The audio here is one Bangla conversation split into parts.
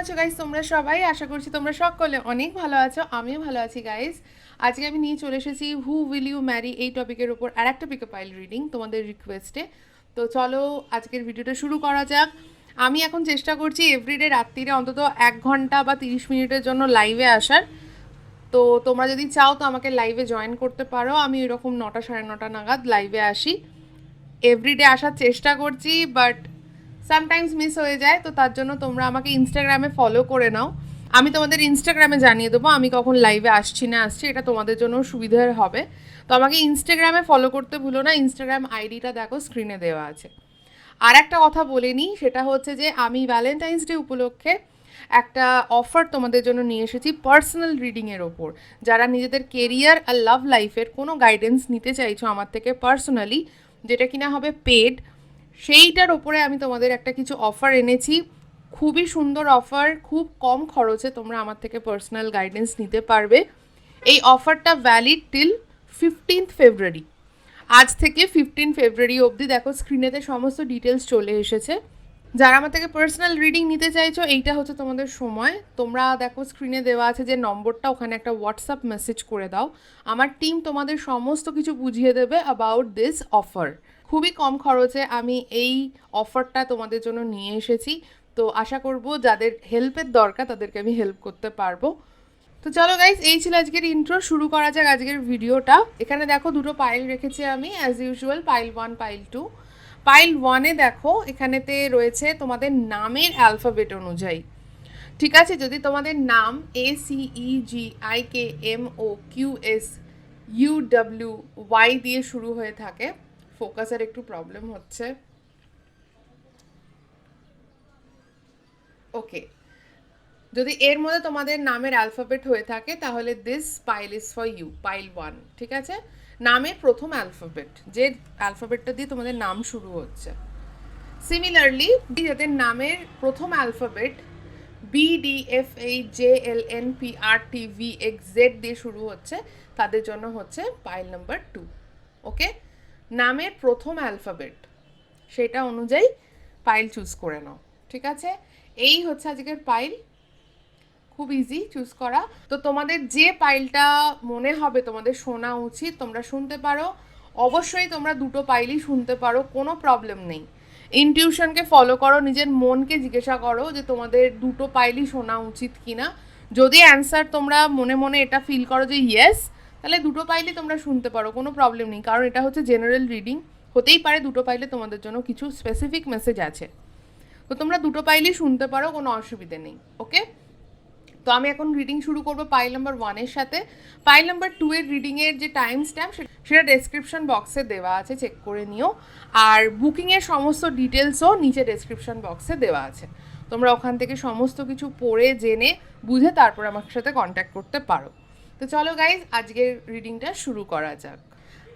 আছো গাইস তোমরা সবাই? আশা করছি তোমরা সকলে অনেক ভালো আছো, আমিও ভালো আছি গাইস। আজকে আমি নিয়ে চলে এসেছি হু উইল ইউ ম্যারি এই টপিকের উপর আর একটা পিকআপ আইল রিডিং তোমাদের রিকোয়েস্টে। তো চলো আজকের ভিডিওটা শুরু করা যাক। আমি এখন চেষ্টা করছি এভরিডে রাত্রিরে অন্তত 1 ঘন্টা বা 30 মিনিটের জন্য লাইভে আসার। তো তোমরা যদি চাও তো আমাকে লাইভে জয়েন করতে পারো। আমি এরকম 9টা সাড়ে 9টা নাগাদ লাইভে আসি। এভরিডে আসার চেষ্টা করছি, বাট সামটাইমস মিস হয়ে যায়। তো তার জন্য তোমরা আমাকে ইনস্টাগ্রামে ফলো করে নাও। আমি তোমাদের ইনস্টাগ্রামে জানিয়ে দেবো আমি কখন লাইভে আসছি না আসছি, এটা তোমাদের জন্য সুবিধার হবে। তো আমাকে ইনস্টাগ্রামে ফলো করতে ভুলো না, ইনস্টাগ্রাম আইডিটা দেখো স্ক্রিনে দেওয়া আছে। আর একটা কথা বলে নিই, সেটা হচ্ছে যে আমি ভ্যালেন্টাইন্স ডে উপলক্ষে একটা অফার তোমাদের জন্য নিয়ে এসেছি পার্সোনাল রিডিংয়ের ওপর। যারা নিজেদের কেরিয়ার আর লাভ লাইফের কোনো গাইডেন্স নিতে চাইছো আমার থেকে পার্সোনালি, যেটা কিনা হবে পেড, সেইটার ওপরে আমি তোমাদের একটা কিছু অফার এনেছি। খুবই সুন্দর অফার, খুব কম খরচে তোমরা আমার থেকে পার্সোনাল গাইডেন্স নিতে পারবে। এই অফারটা ভ্যালিড টিল 15 ফেব্রুয়ারি। আজ থেকে 15 ফেব্রুয়ারি অবধি। দেখো স্ক্রিনেতে সমস্ত ডিটেলস চলে এসেছে। যারা আমার থেকে পার্সোনাল রিডিং নিতে চাইছো, এইটা হচ্ছে তোমাদের সময়। তোমরা দেখো স্ক্রিনে দেওয়া আছে যে নম্বরটা, ওখানে একটা হোয়াটসঅ্যাপ মেসেজ করে দাও। আমার টিম তোমাদের সমস্ত কিছু বুঝিয়ে দেবে অ্যাবাউট দিস অফার। খুবই কম খরচে আমি এই অফারটা তোমাদের জন্য নিয়ে এসেছি। তো আশা করব যাদের হেল্পের দরকার তাদেরকে আমি হেল্প করতে পারবো। তো চলো গাইস, এই ছিল আজকের ইন্ট্রো। শুরু করা যাক আজকের ভিডিওটা। এখানে দেখো দুটো পাইল রেখেছি আমি as usual, pile 1 pile 2। Pile 1-এ দেখো এখানেতে রয়েছে তোমাদের নামের অ্যালফাবেট অনুযায়ী। ঠিক আছে, যদি তোমাদের নাম ACEGIKMOQSUWY দিয়ে শুরু হয়ে থাকে, ফোকাসের একটু প্রবলেম হচ্ছে। ওকে, যদি এর মধ্যে তোমাদের নামের অ্যালফাবেট হয়ে থাকে তাহলে this pile is for you, pile 1। ঠিক আছে, নামের প্রথম অ্যালফাবেট, যে অ্যালফাবেটটা দিয়ে তোমাদের নাম শুরু হচ্ছে। সিমিলারলি যাদের নামের প্রথম অ্যালফাবেট BDFHJLNPRTVXZ দিয়ে শুরু হচ্ছে, তাদের জন্য হচ্ছে পাইল নাম্বার 2। ওকে, নামের প্রথম অ্যালফাবেট সেটা অনুযায়ী পাইল চুজ করে নাও। ঠিক আছে, এই হচ্ছে আজকের পাইল। খুব ইজি চুজ করা। তো তোমাদের যে পাইলটা মনে হবে তোমাদের শোনা উচিত তোমরা শুনতে পারো। অবশ্যই তোমরা দুটো পাইলই শুনতে পারো, কোনো প্রবলেম নেই। ইনটিউশনকে ফলো করো, নিজের মনকে জিজ্ঞাসা করো যে তোমাদের দুটো পাইলই শোনা উচিত কিনা। যদি অ্যান্সার তোমরা মনে মনে এটা ফিল করো যে ইয়েস, তাহলে দুটো পাইলই তোমরা শুনতে পারো, কোনো প্রবলেম নেই। কারণ এটা হচ্ছে জেনারেল রিডিং, হতেই পারে দুটো পাইলে তোমাদের জন্য কিছু স্পেসিফিক মেসেজ আছে। তো তোমরা দুটো পাইলই শুনতে পারো, কোনো অসুবিধে নেই। ওকে, তো আমি এখন রিডিং শুরু করবো পাইল নাম্বার 1-এর সাথে। পাইল নাম্বার 2-এর রিডিংয়ের যে টাইম স্ট্যাম্প সেটা ডেসক্রিপশন বক্সে দেওয়া আছে, চেক করে নিও। আর বুকিংয়ের সমস্ত ডিটেলসও নিচে ডেসক্রিপশন বক্সে দেওয়া আছে। তোমরা ওখান থেকে সমস্ত কিছু পড়ে জেনে বুঝে তারপর আমার সাথে কন্ট্যাক্ট করতে পারো। তো চলো গাইজ, আজকের রিডিংটা শুরু করা যাক।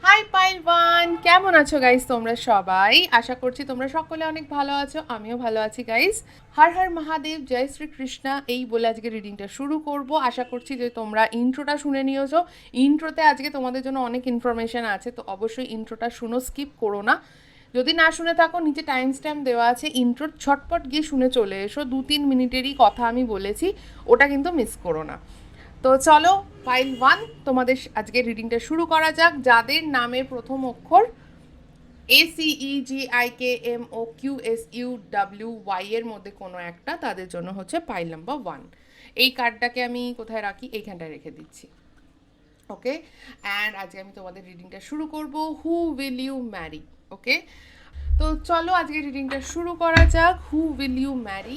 হাই পাইল 1, কেমন আছো গাইজ তোমরা সবাই? আশা করছি তোমরা সকলে অনেক ভালো আছো, আমিও ভালো আছি গাইজ। হর হর মহাদেব, জয় শ্রীকৃষ্ণা এই বলে আজকে রিডিংটা শুরু করব। আশা করছি যে তোমরা ইন্ট্রোটা শুনে নিয়েছো। ইন্ট্রোতে আজকে তোমাদের জন্য অনেক ইনফরমেশান আছে, তো অবশ্যই ইন্ট্রোটা শুনো, স্কিপ করো না। যদি না শুনে থাকো নিচে টাইম স্ট্যাম্প দেওয়া আছে, ইন্ট্রোর ছটপট গিয়ে শুনে চলে এসো। 2-3 মিনিটেরই কথা আমি বলেছি, ওটা কিন্তু মিস করো না। তো চলো পাইল 1 তোমাদের আজকে রিডিংটা শুরু করা যাক। যাদের নামের প্রথম অক্ষর ACEGIKMOQSUWY এর মধ্যে কোনো একটা, তাদের জন্য হচ্ছে পাইল নাম্বার 1। এই কার্ডটাকে আমি কোথায় রাখি, এইখানটায় রেখে দিচ্ছি। ওকে, অ্যান্ড আজকে আমি তোমাদের রিডিংটা শুরু করব, who will you marry. Okay, তো চলো আজকে রিডিংটা শুরু করা যাক। Who will you marry.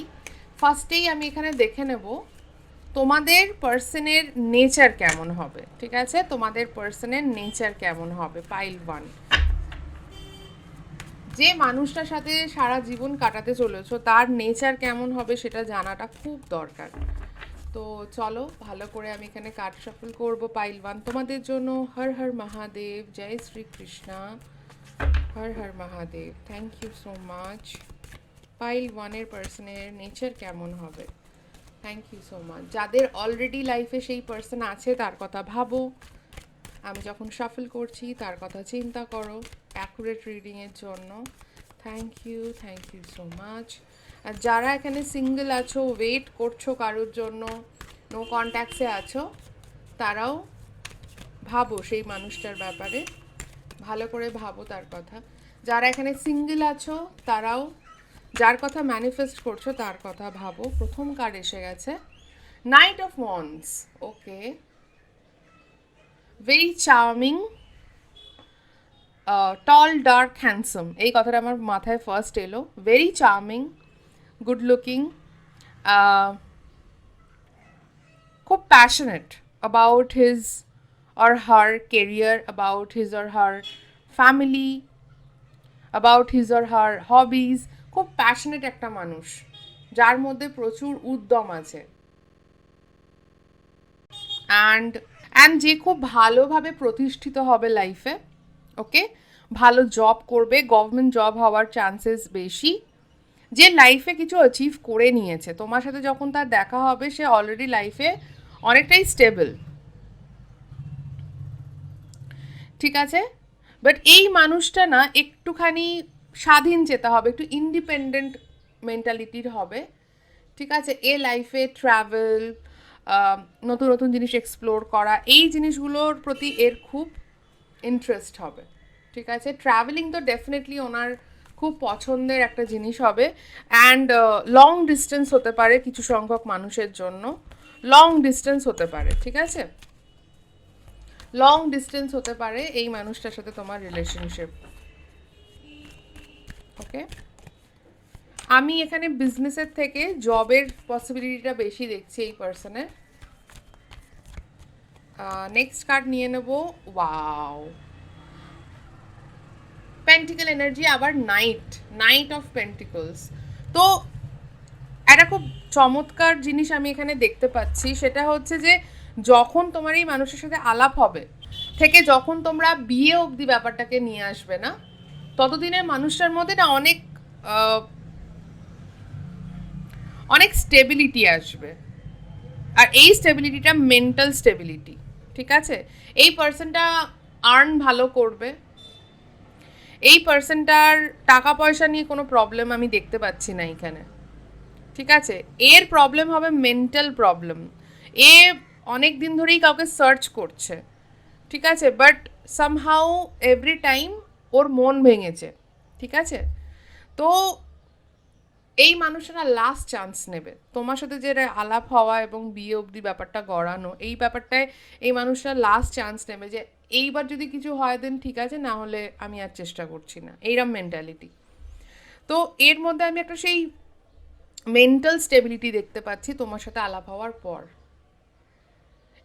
ফার্স্টেই আমি এখানে দেখে নেব তোমাদের পার্সনের নেচার কেমন হবে। ঠিক আছে, তোমাদের পার্সনের নেচার কেমন হবে পাইল 1। যে মানুষটার সাথে সারা জীবন কাটাতে চলেছো তার নেচার কেমন হবে সেটা জানাটা খুব দরকার। তো চলো ভালো করে আমি এখানে কার্ড শাফল করবো পাইল 1 তোমাদের জন্য। হর হর মহাদেব, জয় Shrikrishna, Har Har Mahadev. Thank you so much. Pile 1-এর পার্সনের নেচার কেমন হবে, থ্যাংক ইউ সো মাচ। যাদের অলরেডি লাইফে সেই পার্সন আছে তার কথা ভাবো, আমি যখন শাফল করছি তার কথা চিন্তা করো অ্যাকুরেট রিডিংয়ের জন্য। Thank you so much. আর যারা এখানে সিঙ্গেল আছো, ওয়েট করছো কারোর জন্য, নো কন্ট্যাক্টসে আছো, তারাও ভাবো সেই মানুষটার ব্যাপারে, ভালো করে ভাবো তার কথা। যারা এখানে সিঙ্গেল আছো তারাও যার কথা ম্যানিফেস্ট করছো তার কথা ভাবো। প্রথম কার্ড এসে গেছে, knight of wands. Okay, very charming, tall, dark, handsome, এই কথাটা আমার মাথায় ফার্স্ট এলো। ভেরি চার্মিং, গুড লুকিং, খুব passionate about his or her career, about his or her family, about his or her hobbies. খুব প্যাশনেট একটা মানুষ যার মধ্যে প্রচুর উদ্যম আছে, অ্যান্ড যে খুব ভালোভাবে প্রতিষ্ঠিত হবে লাইফে। ওকে, ভালো জব করবে, গভর্নমেন্ট জব হওয়ার চান্সেস বেশি। যে লাইফে কিছু অ্যাচিভ করে নিয়েছে, তোমার সাথে যখন তার দেখা হবে সে অলরেডি লাইফে অনেকটাই স্টেবল, ঠিক আছে? বাট এই মানুষটা না একটুখানি স্বাধীন চেতা হবে, একটু ইন্ডিপেন্ডেন্ট মেন্টালিটির হবে, ঠিক আছে? এ লাইফে ট্রাভেল, নতুন নতুন জিনিস এক্সপ্লোর করা, এই জিনিসগুলোর প্রতি এর খুব ইন্টারেস্ট হবে, ঠিক আছে? ট্রাভেলিং তো ডেফিনেটলি ওনার খুব পছন্দের একটা জিনিস হবে। অ্যান্ড লং ডিস্টেন্স হতে পারে কিছু সংখ্যক মানুষের জন্য, লং ডিস্টেন্স হতে পারে, ঠিক আছে? লং ডিস্টেন্স হতে পারে এই মানুষটার সাথে তোমার রিলেশনশিপ। ওকে, আমি এখানে বিজনেসের থেকে জবের পসিবিলিটিটা বেশি দেখছি এই পার্সনের। নেক্সট কার্ড নিয়ে নেব। ওয়াও, পেন্টিকল এনার্জি, আবার নাইট অফ পেন্টিকলস। তো একটা খুব চমৎকার জিনিস আমি এখানে দেখতে পাচ্ছি, সেটা হচ্ছে যে যখন তোমার এই মানুষের সাথে আলাপ হবে থেকে যখন তোমরা বিয়ে অবধি ব্যাপারটাকে নিয়ে আসবে না, ততদিনে মানুষটার মধ্যে না অনেক স্টেবিলিটি আসবে। আর এই স্টেবিলিটিটা মেন্টাল স্টেবিলিটি, ঠিক আছে? এই পার্সনটা আর্ন ভালো করবে, এই পার্সনটার টাকা পয়সা নিয়ে কোনো প্রবলেম আমি দেখতে পাচ্ছি না এখানে, ঠিক আছে? এর প্রবলেম হবে মেন্টাল প্রবলেম। এ অনেক দিন ধরেই কাউকে সার্চ করছে, ঠিক আছে? বাট সামহাউ এভরি টাইম ওর মন ভেঙেছে, ঠিক আছে? তো এই মানুষটা লাস্ট চান্স নেবে তোমার সাথে, যে আলাপ হওয়া এবং বিয়ে অবধি ব্যাপারটা গড়ানো, এই ব্যাপারটায় এই মানুষটা লাস্ট চান্স নেবে যে এইবার যদি কিছু হয় দেন ঠিক আছে, না হলে আমি আর চেষ্টা করছি না, এইরকম মেন্টালিটি। তো এর মধ্যে আমি একটা সেই মেন্টাল স্টেবিলিটি দেখতে পাচ্ছি তোমার সাথে আলাপ হওয়ার পর।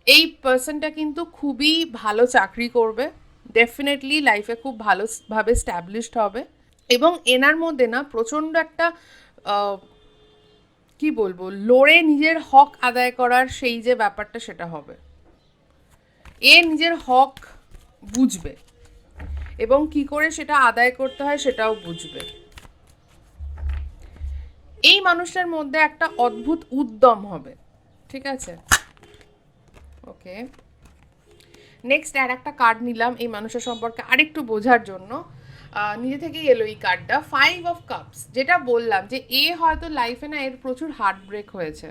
এই পার্সনটা কিন্তু খুবই ভালো চাকরি করবে, ডেফিনেটলি লাইফে খুব ভালোভাবে স্ট্যাবলিশড হবে, এবং এনার মধ্যে না প্রচণ্ড একটা কি বলবো, লড়ে নিজের হক আদায় করার সেই যে ব্যাপারটা সেটা হবে। এ নিজের হক বুঝবে এবং কি করে সেটা আদায় করতে হয় সেটাও বুঝবে। এই মানুষটার মধ্যে একটা অদ্ভুত উদ্যম হবে, ঠিক আছে? ওকে, নেক্সট আর একটা কার্ড নিলাম এই মানুষের সম্পর্কে আরেকটু বোঝার জন্য। নিজে থেকেই এলো এই কার্ডটা, 5 অফ কাপস। যেটা বললাম যে এ হয়তো লাইফে না এর প্রচুর হার্ট ব্রেক হয়েছে,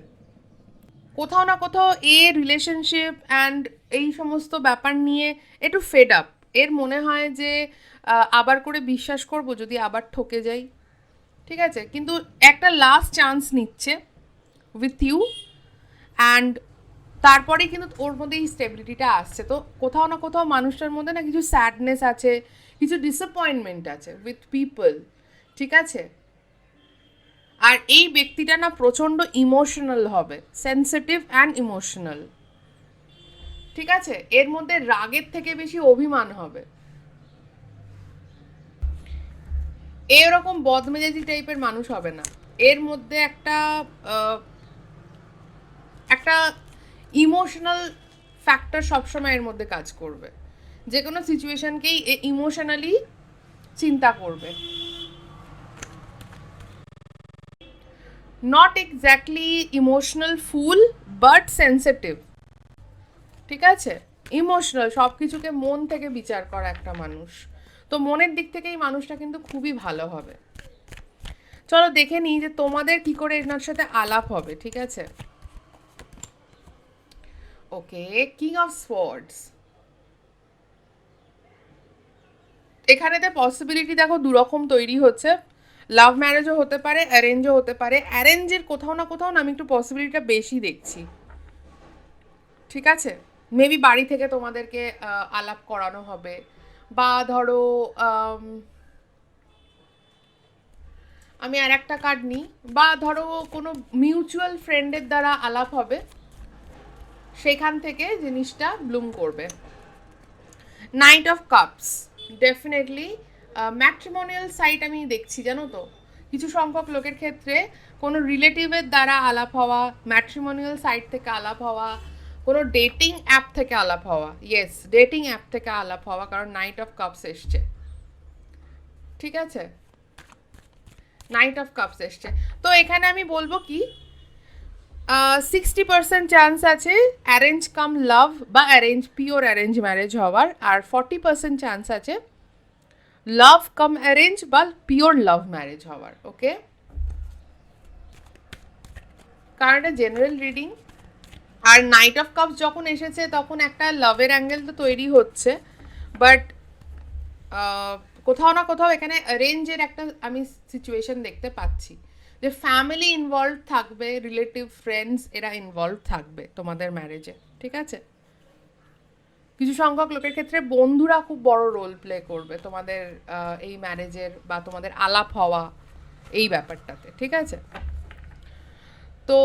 কোথাও না কোথাও এ রিলেশনশিপ অ্যান্ড এই সমস্ত ব্যাপার নিয়ে একটু ফেড আপ। এর মনে হয় যে আবার করে বিশ্বাস করব যদি আবার ঠকে যাই, ঠিক আছে? কিন্তু একটা লাস্ট চান্স নিচ্ছে উইথ ইউ, অ্যান্ড তারপরেই কিন্তু ওর মধ্যে এই স্টেবিলিটিটা আসছে। তো কোথাও না কোথাও মানুষটার মধ্যে না কিছু স্যাডনেস আছে, কিছু ডিসঅ্যাপয়েন্টমেন্ট আছে উইথ পিপল, ঠিক আছে? আর এই ব্যক্তিটা না প্রচণ্ড ইমোশনাল হবে, সেন্সিটিভ অ্যান্ড ইমোশনাল, ঠিক আছে? এর মধ্যে রাগের থেকে বেশি অভিমান হবে। এরকম বদমেজাজি টাইপের মানুষ হবে না, এর মধ্যে একটা একটা ইমোশনাল ফ্যাক্টর সবসময় এর মধ্যে কাজ করবে, যে কোনো সিচুয়েশনকেই ইমোশনালি চিন্তা করবে। Not exactly emotional fool but sensitive, ঠিক আছে? ইমোশনাল, সব কিছুকে মন থেকে বিচার করা একটা মানুষ। তো মনের দিক থেকে এই মানুষটা কিন্তু খুবই ভালো হবে। চলো দেখে নিই যে তোমাদের কি করে এনার সাথে আলাপ হবে, ঠিক আছে? ওকে, কিং অফ সোয়ার্ডস। এখানেতে পসিবিলিটি দেখো দুরকম তৈরি হচ্ছে। লাভ ম্যারেজও হতে পারে, অ্যারেঞ্জও হতে পারে। অ্যারেঞ্জের কোথাও না কোথাও না আমি একটু পসিবিলিটিটা বেশি দেখছি, ঠিক আছে? মেবি বাড়ি থেকে তোমাদেরকে আলাপ করানো হবে, বা ধরো আমি আর একটা কার্ড নিই, বা ধরো কোনো মিউচুয়াল ফ্রেন্ডের দ্বারা আলাপ হবে, সেখান থেকে জিনিসটা ব্লুম করবে। Knight of cups, definitely matrimonial site আমি দেখছি, জানো তো? কিছু সংখ্যক লোকের ক্ষেত্রে কোনো রিলেটিভের দ্বারা আলাপ হওয়া, ম্যাট্রিমোনিয়াল সাইট থেকে আলাপ হওয়া, কোনো ডেটিং অ্যাপ থেকে আলাপ হওয়া। ইয়েস, ডেটিং অ্যাপ থেকে আলাপ হওয়া, কারণ নাইট অফ কাপস এসছে, ঠিক আছে? নাইট অফ কাপস এসছে। তো এখানে আমি বলবো কি, 60% চান্স আছে অ্যারেঞ্জ কাম লাভ বা পিওর অ্যারেঞ্জ ম্যারেজ হওয়ার, আর 40% চান্স আছে লাভ কাম অ্যারেঞ্জ বা পিওর লাভ ম্যারেজ হওয়ার। ওকে, কারণ এটা জেনারেল রিডিং, আর নাইট অফ কাপস যখন এসেছে তখন একটা লাভের অ্যাঙ্গেল তো তৈরি হচ্ছে, বাট কোথাও না কোথাও এখানে অ্যারেঞ্জের একটা আমি সিচুয়েশন দেখতে পাচ্ছি, যে ফ্যামিলি ইনভলভ থাকবে, রিলেটিভ ফ্রেন্ডস এরা ইনভলভ থাকবে তোমাদের ম্যারেজে, ঠিক আছে? কিছু সংখ্যক লোকের ক্ষেত্রে বন্ধুরা খুব বড় রোল প্লে করবে তোমাদের এই ম্যারেজের বা তোমাদের আলাপ হওয়া এই ব্যাপারটাতে, ঠিক আছে? তো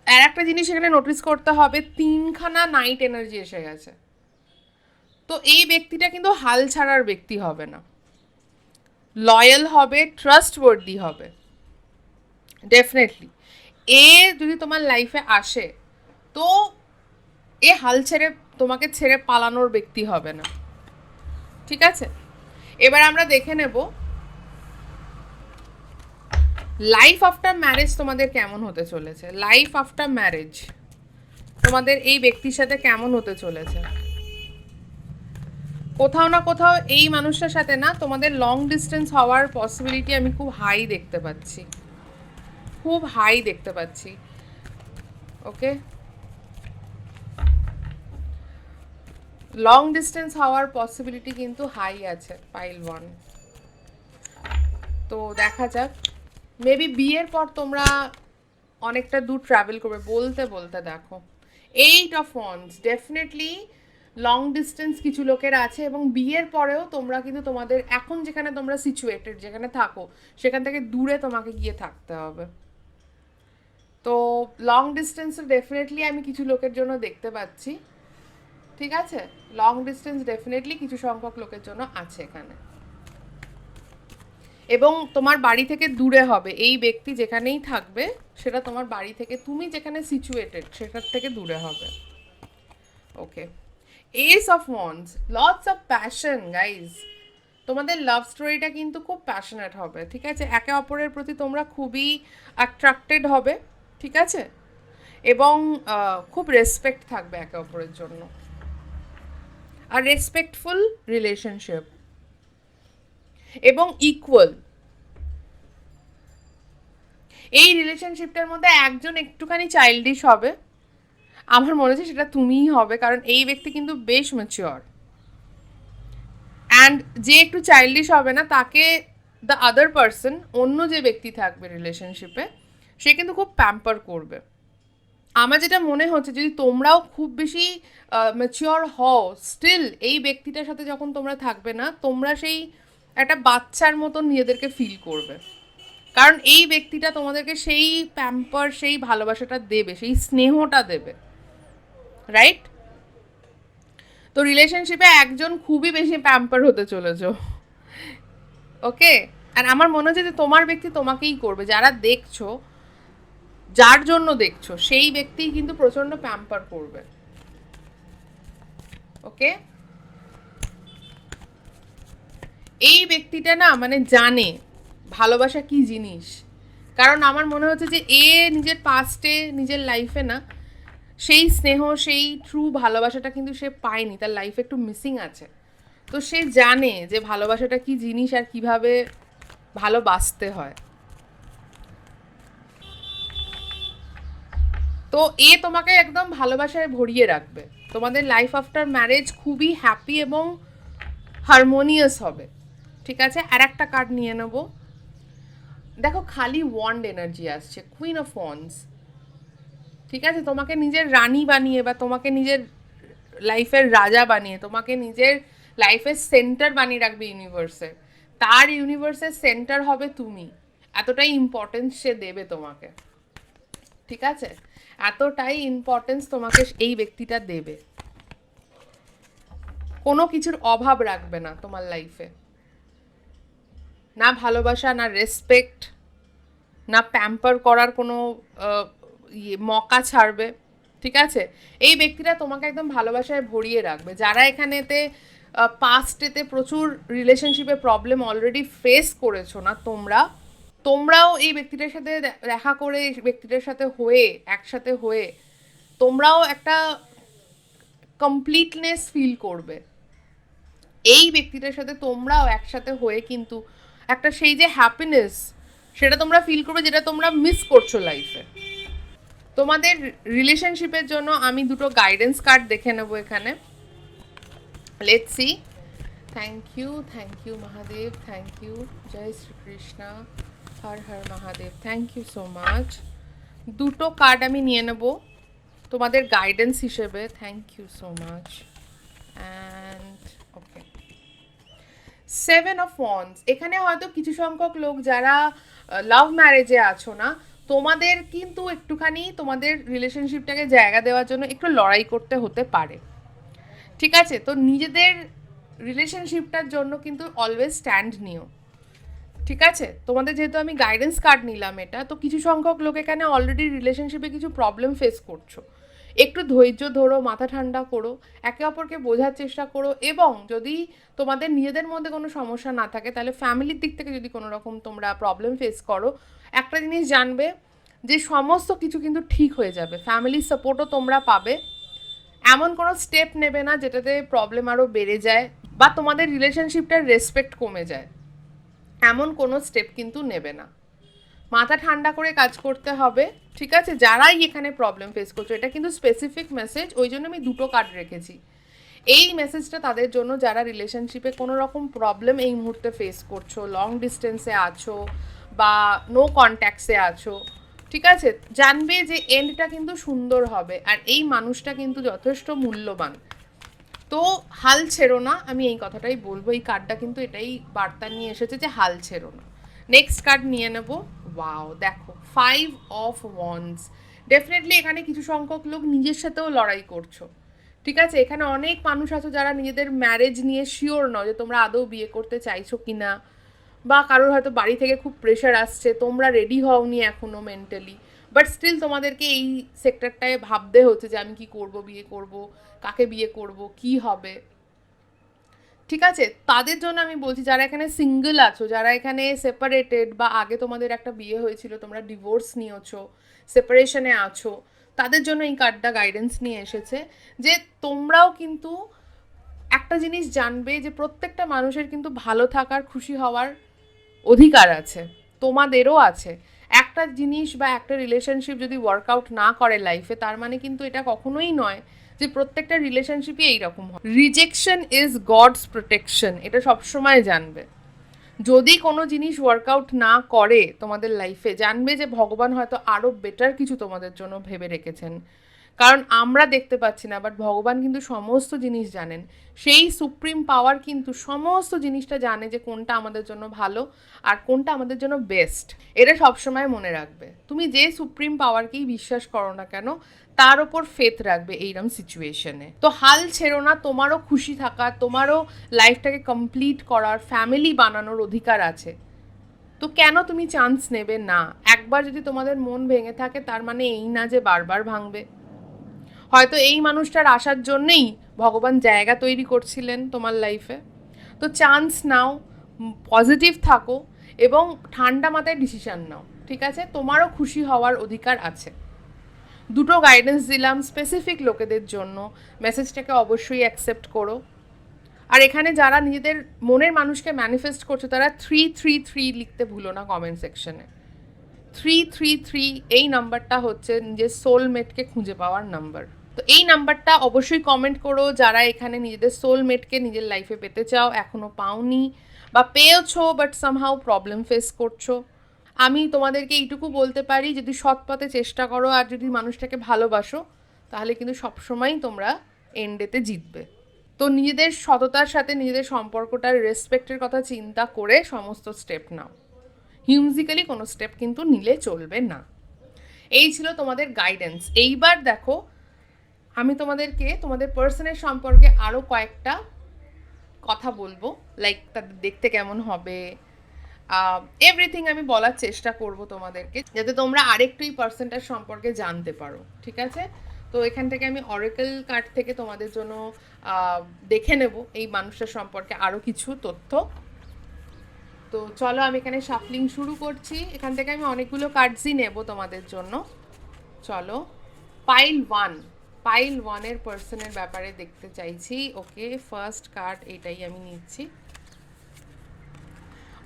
আর একটা জিনিস এখানে নোটিস করতে হবে, 3খানা নাইট এনার্জি এসে গেছে। তো এই ব্যক্তিটা কিন্তু হাল ছাড়ার ব্যক্তি হবে না, লয়াল হবে, ট্রাস্টওয়ার্দি হবে, ডেফিনেটলি। এ যদি তোমার লাইফে আসে তো এ হাল ছেড়ে তোমাকে ছেড়ে পালানোর ব্যক্তি হবে না, ঠিক আছে? এবার আমরা দেখে নেব লাইফ আফটার ম্যারেজ তোমাদের কেমন হতে চলেছে। লাইফ আফটার ম্যারেজ তোমাদের এই ব্যক্তির সাথে কেমন হতে চলেছে। কোথাও না কোথাও এই মানুষটার সাথে না তোমাদের লং ডিস্টেন্স হওয়ার পসিবিলিটি আমি খুব হাই দেখতে পাচ্ছি, খুব হাই দেখতে পাচ্ছি। ওকে, লং ডিস্টেন্স হওয়ার পসিবিলিটি কিন্তু হাই আছে পাইল 1। তো দেখা যাক, মেবি বিয়ের পর তোমরা অনেকটা দূর ট্রাভেল করবে বলতে বলতে। দেখো 8 of wands, definitely long distance কিছু লোকের আছে, এবং বিয়ের পরেও তোমরা কিন্তু তোমাদের এখন যেখানে তোমরা সিচুয়েটেড, যেখানে থাকো সেখান থেকে দূরে তোমাকে গিয়ে থাকতে হবে। তো লং ডিস্টেন্স ডেফিনেটলি আমি কিছু লোকের জন্য দেখতে পাচ্ছি, ঠিক আছে? লং ডিস্টেন্স ডেফিনেটলি কিছু সংখ্যক লোকের জন্য আছে এখানে, এবং তোমার বাড়ি থেকে দূরে হবে। এই ব্যক্তি যেখানেই থাকবে সেটা তোমার বাড়ি থেকে, তুমি যেখানে সিচুয়েটেড সেটার থেকে দূরে হবে। Okay, ace of wands, lots of passion guys. তোমাদের লাভ স্টোরিটা কিন্তু খুব প্যাশনেট হবে, ঠিক আছে? একে অপরের প্রতি তোমরা খুবই অ্যাট্রাক্টেড হবে, ঠিক আছে? এবং খুব রেসপেক্ট থাকবে একে অপরের জন্য, আর রেসপেক্টফুল রিলেশনশিপ এবং ইকুয়াল। এই রিলেশনশিপটার মধ্যে একজন একটুখানি চাইল্ডিশ হবে, আমার মনে হচ্ছে সেটা তুমিই হবে, কারণ এই ব্যক্তি কিন্তু বেশ ম্যাচিওর। অ্যান্ড যে একটু চাইল্ডিশ হবে না তাকে দ্য আদার পার্সন, অন্য যে ব্যক্তি থাকবে রিলেশনশিপে, সে কিন্তু খুব প্যাম্পার করবে। আমার যেটা মনে হচ্ছে, যদি তোমরাও খুব বেশি ম্যাচিওর হও, স্টিল এই ব্যক্তিটার সাথে যখন তোমরা থাকবে না, তোমরা সেই একটা বাচ্চার মতন নিজেদেরকে ফিল করবে, কারণ এই ব্যক্তিটা তোমাদেরকে সেই প্যাম্পার, সেই ভালোবাসাটা দেবে, সেই স্নেহটা দেবে, রাইট? তো রিলেশনশিপে একজন খুবই বেশি প্যাম্পার হতে চলেছ, ওকে? আর আমার মনে হচ্ছে যে তোমার ব্যক্তি তোমাকেই করবে, যারা দেখছো, যার জন্য দেখছো সেই ব্যক্তিই কিন্তু প্রচন্ড প্যাম্পার করবে, ওকে? এই ব্যক্তিটা না মানে জানে ভালোবাসা কি জিনিস, কারণ আমার মনে হচ্ছে যে এ নিজের পাস্টে, নিজের লাইফে না সেই স্নেহ, সেই ট্রু ভালোবাসাটা কিন্তু সে পায়নি, তার লাইফে একটু মিসিং আছে। তো সে জানে যে ভালোবাসাটা কি জিনিস আর কিভাবে ভালোবাসতে হয়, তো তোমাকে একদম ভালোবাসায় ভরিয়ে রাখবে। তোমাদের লাইফ আফটার ম্যারেজ খুবই হ্যাপি এবং হারমোনিয়াস হবে। ঠিক আছে, আর একটা কার্ড নিয়ে নেব। দেখো খালি ওয়ান্ড এনার্জি আসছে, কুইন অফ ওয়ান্ডস। ঠিক আছে, তোমাকে নিজের রানী বানিয়ে বা তোমাকে নিজের লাইফের রাজা বানিয়ে, তোমাকে নিজের লাইফের সেন্টার বানিয়ে রাখবে ইউনিভার্সের। তার ইউনিভার্সের সেন্টার হবে তুমি। এতটাই ইম্পর্টেন্স সে দেবে তোমাকে। ঠিক আছে, এতটাই ইম্পর্টেন্স তোমাকে এই ব্যক্তিটা দেবে। কোনো কিছুর অভাব রাখবে না তোমার লাইফে, না ভালোবাসা, না রেসপেক্ট, না প্যাম্পার করার কোনো মকা ছাড়বে। ঠিক আছে, এই ব্যক্তিটা তোমাকে একদম ভালোবাসায় ভরিয়ে রাখবে। যারা এখানেতে পাস্টেতে প্রচুর রিলেশনশিপে প্রবলেম অলরেডি ফেস করেছো না তোমরাও এই ব্যক্তিটার সাথে দেখা করে, এই ব্যক্তিটার সাথে হয়ে, একসাথে হয়ে তোমরাও একটা কমপ্লিটনেস ফিল করবে। এই ব্যক্তিটার সাথে তোমরাও একসাথে হয়ে কিন্তু একটা সেই যে হ্যাপিনেস, সেটা তোমরা ফিল করবে, যেটা তোমরা মিস করছো লাইফে। তোমাদের রিলেশনশিপের জন্য আমি দুটো গাইডেন্স কার্ড দেখে নেবো এখানে। Let's see. Thank you Mahadev, thank you, জয় Shrikrishna, Har Har Mahadev, thank you so much. দুটো কার্ড আমি নিয়ে নেব তোমাদের গাইডেন্স হিসেবে। Thank you so much. And okay, 7 of wands. এখানে হয়তো কিছু সংখ্যক লোক যারা লাভ ম্যারেজে আছো না, তোমাদের কিন্তু একটুখানি তোমাদের রিলেশনশিপটাকে জায়গা দেওয়ার জন্য একটু লড়াই করতে হতে পারে। ঠিক আছে, তো নিজেদের রিলেশনশিপটার জন্য কিন্তু অলওয়েজ স্ট্যান্ড নিও। ঠিক আছে, তোমাদের যেহেতু আমি গাইডেন্স কার্ড নিলাম এটা, তো কিছু সংখ্যক লোক এখানে অলরেডি রিলেশনশিপে কিছু প্রবলেম ফেস করছো। একটু ধৈর্য ধরো, মাথা ঠান্ডা করো, একে অপরকে বোঝার চেষ্টা করো, এবং যদি তোমাদের নিজেদের মধ্যে কোনো সমস্যা না থাকে, তাহলে ফ্যামিলির দিক থেকে যদি কোনো রকম তোমরা প্রবলেম ফেস করো, একটা জিনিস জানবে যে সমস্ত কিছু কিন্তু ঠিক হয়ে যাবে। ফ্যামিলির সাপোর্টও তোমরা পাবে। এমন কোনো স্টেপ নেবে না যেটাতে প্রবলেম আরও বেড়ে যায় বা তোমাদের রিলেশনশিপটার রেসপেক্ট কমে যায়। এমন কোনো স্টেপ কিন্তু নেবে না। মাথা ঠান্ডা করে কাজ করতে হবে। ঠিক আছে, যারাই এখানে প্রবলেম ফেস করছো, এটা কিন্তু স্পেসিফিক মেসেজ, ওই জন্য আমি দুটো কার্ড রেখেছি। এই মেসেজটা তাদের জন্য যারা রিলেশনশিপে কোনো রকম প্রবলেম এই মুহূর্তে ফেস করছো, লং ডিস্টেন্সে আছো বা নো কন্ট্যাক্টসে আছো। ঠিক আছে, জানবে যে এন্ডটা কিন্তু সুন্দর হবে, আর এই মানুষটা কিন্তু যথেষ্ট মূল্যবান। তো হাল ছেড়ো না, আমি এই কথাটাই বলবো। এই কার্ডটা কিন্তু এটাই বার্তা নিয়ে এসেছে যে হাল ছেড়ো না। নেক্সট কার্ড নিয়ে নেব। ওয়াও, দেখো 5 অফ ওয়ান্ডস। ডেফিনেটলি এখানে কিছু সংখ্যক লোক নিজের সাথেও লড়াই করছো। ঠিক আছে, এখানে অনেক মানুষ আছে যারা নিজেদের ম্যারেজ নিয়ে শিওর নয় যে তোমরা আদৌ বিয়ে করতে চাইছো কি না, বা কারোর হয়তো বাড়ি থেকে খুব প্রেশার আসছে, তোমরা রেডি হওনি এখনও মেন্টালি, বাট স্টিল তোমাদেরকে এই সেক্টরটায় ভাবতে হচ্ছে যে আমি কি করব, বিয়ে করব, কাকে বিয়ে করব, কি হবে। ঠিক আছে, তাদের জন্য আমি বলছি যারা এখানে সিঙ্গেল আছো, যারা এখানে সেপারেটেড, বা আগে তোমাদের একটা বিয়ে হয়েছিল, তোমরা ডিভোর্স নিয়েছো, সেপারেশনে আছো, তাদের জন্য এই কার্ডটা গাইডেন্স নিয়ে এসেছে যে তোমরাও কিন্তু একটা জিনিস জানবে যে প্রত্যেকটা মানুষের কিন্তু ভালো থাকার, খুশি হওয়ার অধিকার আছে, তোমাদেরও আছে। একটা জিনিস বা একটা রিলেশনশিপ যদি ওয়ার্কআউট না করে লাইফে, তার মানে কিন্তু এটা কখনোই নয় যে প্রত্যেকটা রিলেশনশিপই এইরকম হয়। রিজেকশন ইজ গডস প্রোটেকশন, এটা সবসময় জানবে। যদি কোনো জিনিস ওয়ার্কআউট না করে তোমাদের লাইফে, জানবে যে ভগবান হয়তো আরও বেটার কিছু তোমাদের জন্য ভেবে রেখেছেন। কারণ আমরা দেখতে পাচ্ছি না, বাট ভগবান কিন্তু সমস্ত জিনিস জানেন। সেই সুপ্রিম পাওয়ার কিন্তু সমস্ত জিনিসটা জানে যে কোনটা আমাদের জন্য ভালো আর কোনটা আমাদের জন্য বেস্ট। এটা সবসময় মনে রাখবে। তুমি যে সুপ্রিম পাওয়ারকেই বিশ্বাস করো না কেন, তার ওপর ফেথ রাখবে এইরকম সিচুয়েশনে। তো হাল ছেড়ো না, তোমারও খুশি থাকার, তোমারও লাইফটাকে কমপ্লিট করার, ফ্যামিলি বানানোর অধিকার আছে। তো কেন তুমি চান্স নেবে না? একবার যদি তোমাদের মন ভেঙে থাকে, তার মানে এই না যে বারবার ভাঙবে। হয়তো এই মানুষটার আসার জন্যেই ভগবান জায়গা তৈরি করছিলেন তোমার লাইফে। তো চান্স নাও, পজিটিভ থাকো এবং ঠান্ডা মাথায় ডিসিশান নাও। ঠিক আছে, তোমারও খুশি হওয়ার অধিকার আছে। দুটো গাইডেন্স দিলাম স্পেসিফিক লোকেদের জন্য, মেসেজটাকে অবশ্যই অ্যাকসেপ্ট করো। আর এখানে যারা নিজেদের মনের মানুষকে ম্যানিফেস্ট করছো, তারা 333 লিখতে ভুলো না কমেন্ট সেকশনে। 333 এই নাম্বারটা হচ্ছে নিজের সোলমেটকে খুঁজে পাওয়ার নাম্বার। তো এই নাম্বারটা অবশ্যই কমেন্ট করো যারা এখানে নিজেদের সোলমেটকে নিজের লাইফে পেতে চাও, এখনো পাওনি বা পেয়েছো বাট সামহাউ প্রবলেম ফেস করছো। আমি তোমাদেরকে এইটুকু বলতে পারি, যদি সৎ পথে চেষ্টা করো আর যদি মানুষটাকে ভালোবাসো, তাহলে কিন্তু সবসময়ই তোমরা এন্ডেতে জিতবে। তো নিজেদের সততার সাথে নিজেদের সম্পর্কটার রেসপেক্টের কথা চিন্তা করে সমস্ত স্টেপ নাও। হিউম্যাজিক্যালি কোনো স্টেপ কিন্তু নিলে চলবে না। এই ছিল তোমাদের গাইডেন্স। এইবার দেখো, আমি তোমাদেরকে তোমাদের পার্সনের সম্পর্কে আরও কয়েকটা কথা বলবো, লাইক তাদের দেখতে কেমন হবে, এভরিথিং আমি বলার চেষ্টা করব তোমাদেরকে, যাতে তোমরা আরেকটু এই পার্সনটার সম্পর্কে জানতে পারো। ঠিক আছে? তো এখান থেকে আমি অরেকল কার্ড থেকে তোমাদের জন্য দেখে নেব এই মানুষটার সম্পর্কে আরও কিছু তথ্য। তো চলো আমি এখানে শাফলিং শুরু করছি। এখান থেকে আমি অনেকগুলো কার্ডসই নেব তোমাদের জন্য। চলো, পাইল ওয়ানের পার্সনের ব্যাপারে দেখতে চাইছি। ওকে, ফার্স্ট কার্ড এটাই আমি নিচ্ছি।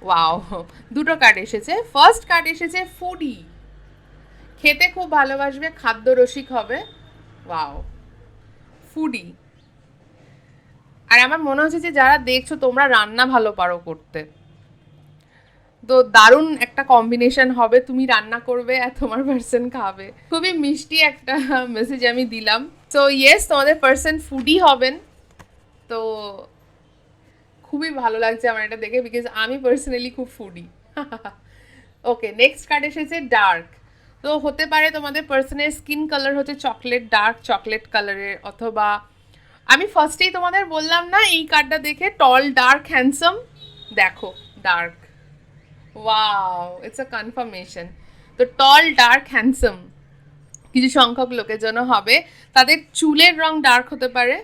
ওয়াও, দুটো কার্ড এসেছে। ফার্স্ট কার্ড এসেছে ফুডি, খেতে খুব ভালোবাসবে, খাদ্য রসিক হবে। Wow, foodie. আর আমার মনে হচ্ছে যে যারা দেখছো তোমরা রান্না ভালো পারো করতে, তো দারুণ একটা কম্বিনেশন হবে। তুমি রান্না করবে আর তোমার পার্সন খাবে। খুবই মিষ্টি একটা মেসেজ আমি দিলাম। তো ইয়েস, তোমাদের পার্সন ফুডি হবেন। তো খুবই ভালো লাগছে আমার এটা দেখে, বিকজ আমি পার্সোনালি খুব ফুডি। ওকে, নেক্সট কার্ড এসেছে ডার্ক। তো হতে পারে তোমাদের পার্সনের স্কিন কালার হচ্ছে চকলেট, ডার্ক চকলেট কালারের, অথবা আমি ফার্স্টেই তোমাদের বললাম না এই কার্ডটা দেখে, টল ডার্ক হ্যান্ডসাম। দেখো dark, wow, it's a confirmation. তো টল ডার্ক হ্যান্ডসাম কিছু সংখ্যক লোকের জন্য হবে। তাদের চুলের রং ডার্ক হতে পারে,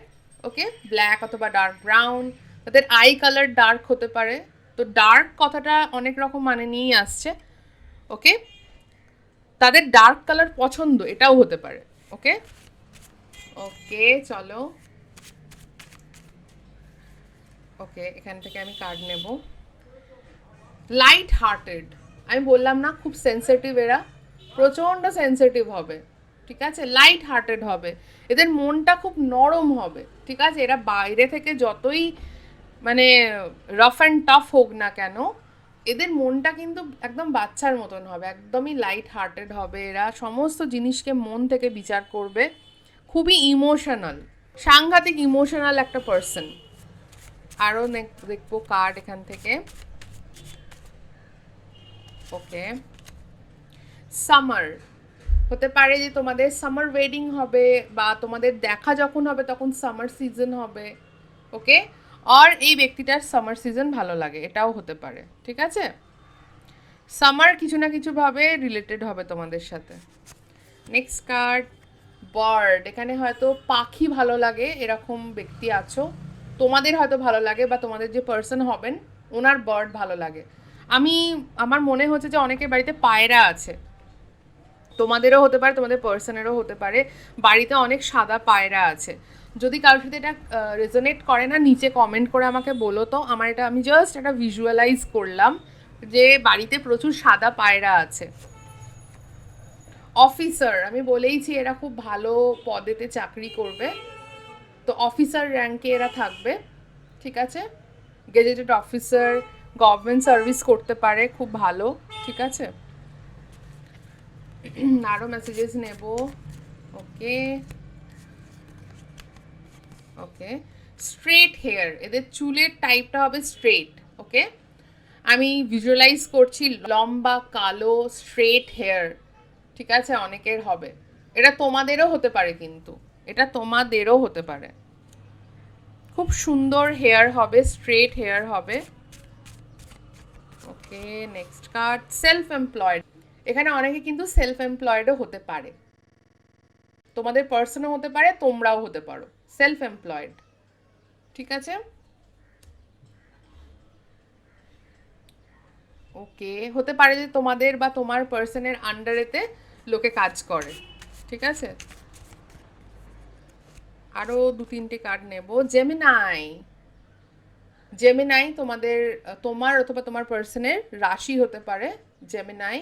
ওকে, ব্ল্যাক অথবা ডার্ক ব্রাউন। তাদের আই কালার ডার্ক হতে পারে। তো ডার্ক কথাটা অনেক রকম মানে নিয়েই আসছে। ওকে, তাদের ডার্ক কালার পছন্দ, এটাও হতে পারে। ওকে ওকে, চলো। ওকে, এখান থেকে আমি কার্ড নেব। লাইট হার্টেড, আমি বললাম না খুব সেন্সিটিভ এরা, প্রচণ্ড সেন্সিটিভ হবে। ঠিক আছে, লাইট হার্টেড হবে, এদের মনটা খুব নরম হবে। ঠিক আছে, এরা বাইরে থেকে যতই মানে রাফ অ্যান্ড টাফ হোক না কেন, এদের মনটা কিন্তু একদম বাচ্চার মতন হবে, একদমই লাইট হার্টেড হবে। এরা সমস্ত জিনিসকে মন থেকে বিচার করবে, খুবই ইমোশনাল, সাংঘাতিক ইমোশনাল একটা পার্সন। আরও দেখবো কার্ড এখান থেকে। ওকে, সামার, হতে পারে যে তোমাদের সামার ওয়েডিং হবে, বা তোমাদের দেখা যখন হবে তখন সামার সিজন হবে। ওকে, আর এই ব্যক্তিটার সামার সিজন ভালো লাগে, এটাও হতে পারে। ঠিক আছে, সামার কিছু না কিছুভাবে রিলেটেড হবে তোমাদের সাথে। নেক্সট কার্ড বার্ড, এখানে হয়তো পাখি ভালো লাগে এরকম ব্যক্তি আছো, তোমাদের হয়তো ভালো লাগে, বা তোমাদের যে পার্সন হবেন ওনার বার্ড ভালো লাগে। আমার মনে হচ্ছে যে অনেকের বাড়িতে পায়রা আছে, তোমাদেরও হতে পারে, তোমাদের পার্সনেরও হতে পারে, বাড়িতে অনেক সাদা পায়রা আছে। যদি কারোর সাথে এটা রেজোনেট করে না, নিচে কমেন্ট করে আমাকে বলো তো। আমার এটা, আমি জাস্ট এটা ভিজুয়ালাইজ করলাম যে বাড়িতে প্রচুর সাদা পায়রা আছে। অফিসার, আমি বলেইছি এরা খুব ভালো পদেতে চাকরি করবে, তো অফিসার র্যাঙ্কে এরা থাকবে। ঠিক আছে, গেজেটেড অফিসার, গভর্নমেন্ট সার্ভিস করতে পারে, খুব ভালো। ঠিক আছে, আরও মেসেজেস নেব। ওকে ওকে, স্ট্রেট হেয়ার, এদের চুলের টাইপটা হবে স্ট্রেট। ওকে, আমি ভিজুয়ালাইজ করছি লম্বা কালো স্ট্রেট হেয়ার। ঠিক আছে, অনেকের হবে, এটা তোমাদেরও হতে পারে, কিন্তু এটা তোমাদেরও হতে পারে। খুব সুন্দর হেয়ার হবে, স্ট্রেট হেয়ার হবে। ওকে, নেক্সট কার্ড সেলফ এমপ্লয়েড, এখানে অনেকে কিন্তু সেলফ এমপ্লয়েডও হতে পারে, তোমাদের পার্সনও হতে পারে, তোমরাও হতে পারো সেলফ এমপ্লয়েড। ঠিক আছে, ওকে, হতে পারে যে তোমাদের বা তোমার পার্সনের আন্ডারেতে লোকে কাজ করে। ঠিক আছে, আরও দু তিনটে কার্ড নেব। জেমিনাই, জেমিনাই তোমার অথবা তোমার পার্সনের রাশি হতে পারে জেমিনাই।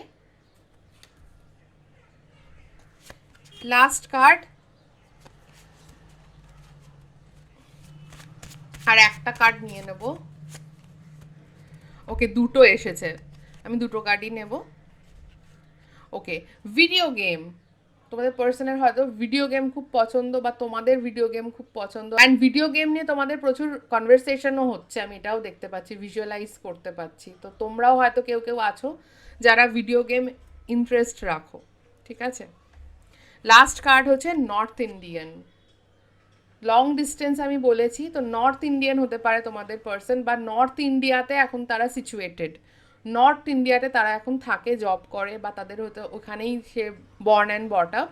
লাস্ট কার্ড, আর একটা কার্ড নিয়ে নেব। ওকে, দুটো এসেছে, আমি দুটো কার্ডই নেব। ওকে, ভিডিও গেম। তোমাদের পার্সনের হয়তো ভিডিও গেম খুব পছন্দ, বা তোমাদের ভিডিও গেম খুব পছন্দ, অ্যান্ড ভিডিও গেম নিয়ে তোমাদের প্রচুর কনভারসেশনও হচ্ছে, আমি এটাও দেখতে পাচ্ছি, ভিজুয়ালাইজ করতে পারছি। তো তোমরাও হয়তো কেউ কেউ আছো যারা ভিডিও গেম ইন্টারেস্ট রাখো, ঠিক আছে। লাস্ট কার্ড হচ্ছে নর্থ ইন্ডিয়ান। লং ডিস্টেন্স আমি বলেছি, তো নর্থ ইন্ডিয়ান হতে পারে তোমাদের পার্সন, বা নর্থ ইন্ডিয়াতে এখন তারা সিচুয়েটেড, নর্থ ইন্ডিয়াতে তারা এখন থাকে, জব করে, বা তাদের হয়তো ওখানেই সে বর্ন অ্যান্ড বট আপ,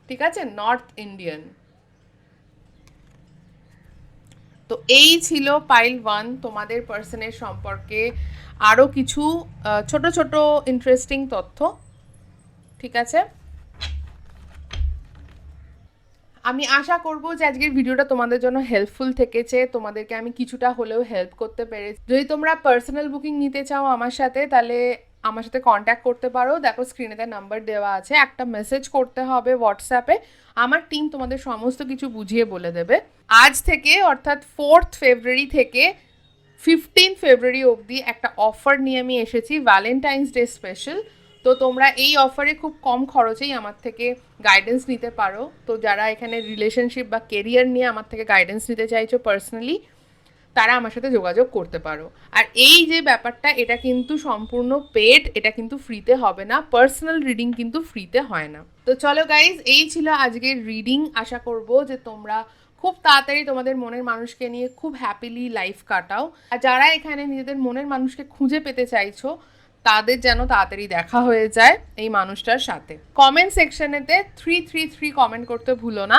ঠিক আছে, নর্থ ইন্ডিয়ান। তো এই ছিল পাইল 1 তোমাদের পার্সনের সম্পর্কে আরও কিছু ছোট ছোট ইন্টারেস্টিং তথ্য, ঠিক আছে। আমি আশা করব যে আজকের ভিডিওটা তোমাদের জন্য হেল্পফুল থেকেছে, তোমাদেরকে আমি কিছুটা হলেও হেল্প করতে পেরেছি। যদি তোমরা পার্সোনাল বুকিং নিতে চাও আমার সাথে, তাহলে আমার সাথে কন্ট্যাক্ট করতে পারো। দেখো স্ক্রিনেতে নাম্বার দেওয়া আছে, একটা মেসেজ করতে হবে হোয়াটসঅ্যাপে, আমার টিম তোমাদের সমস্ত কিছু বুঝিয়ে বলে দেবে। আজ থেকে অর্থাৎ 4th ফেব্রুয়ারি থেকে 15 ফেব্রুয়ারি অবধি একটা অফার নিয়ে আমি এসেছি, ভ্যালেন্টাইন্স ডে স্পেশাল। তো তোমরা এই অফারে খুব কম খরচেই আমার থেকে গাইডেন্স নিতে পারো। তো যারা এখানে রিলেশনশিপ বা কেরিয়ার নিয়ে আমার থেকে গাইডেন্স নিতে চাইছো পার্সোনালি, তারা আমার সাথে যোগাযোগ করতে পারো। আর এই যে ব্যাপারটা, এটা কিন্তু সম্পূর্ণ পেড, এটা কিন্তু ফ্রিতে হবে না, পার্সোনাল রিডিং কিন্তু ফ্রিতে হয় না। তো চলো গাইজ, এই ছিল আজকের রিডিং। আশা করব যে তোমরা খুব তাড়াতাড়ি তোমাদের মনের মানুষকে নিয়ে খুব হ্যাপিলি লাইফ কাটাও। আর যারা এখানে নিজেদের মনের মানুষকে খুঁজে পেতে চাইছো, তাদের যেন তাড়াতাড়ি দেখা হয়ে যায় এই মানুষটার সাথে। কমেন্ট সেকশনেতে 333 কমেন্ট করতে ভুলো না,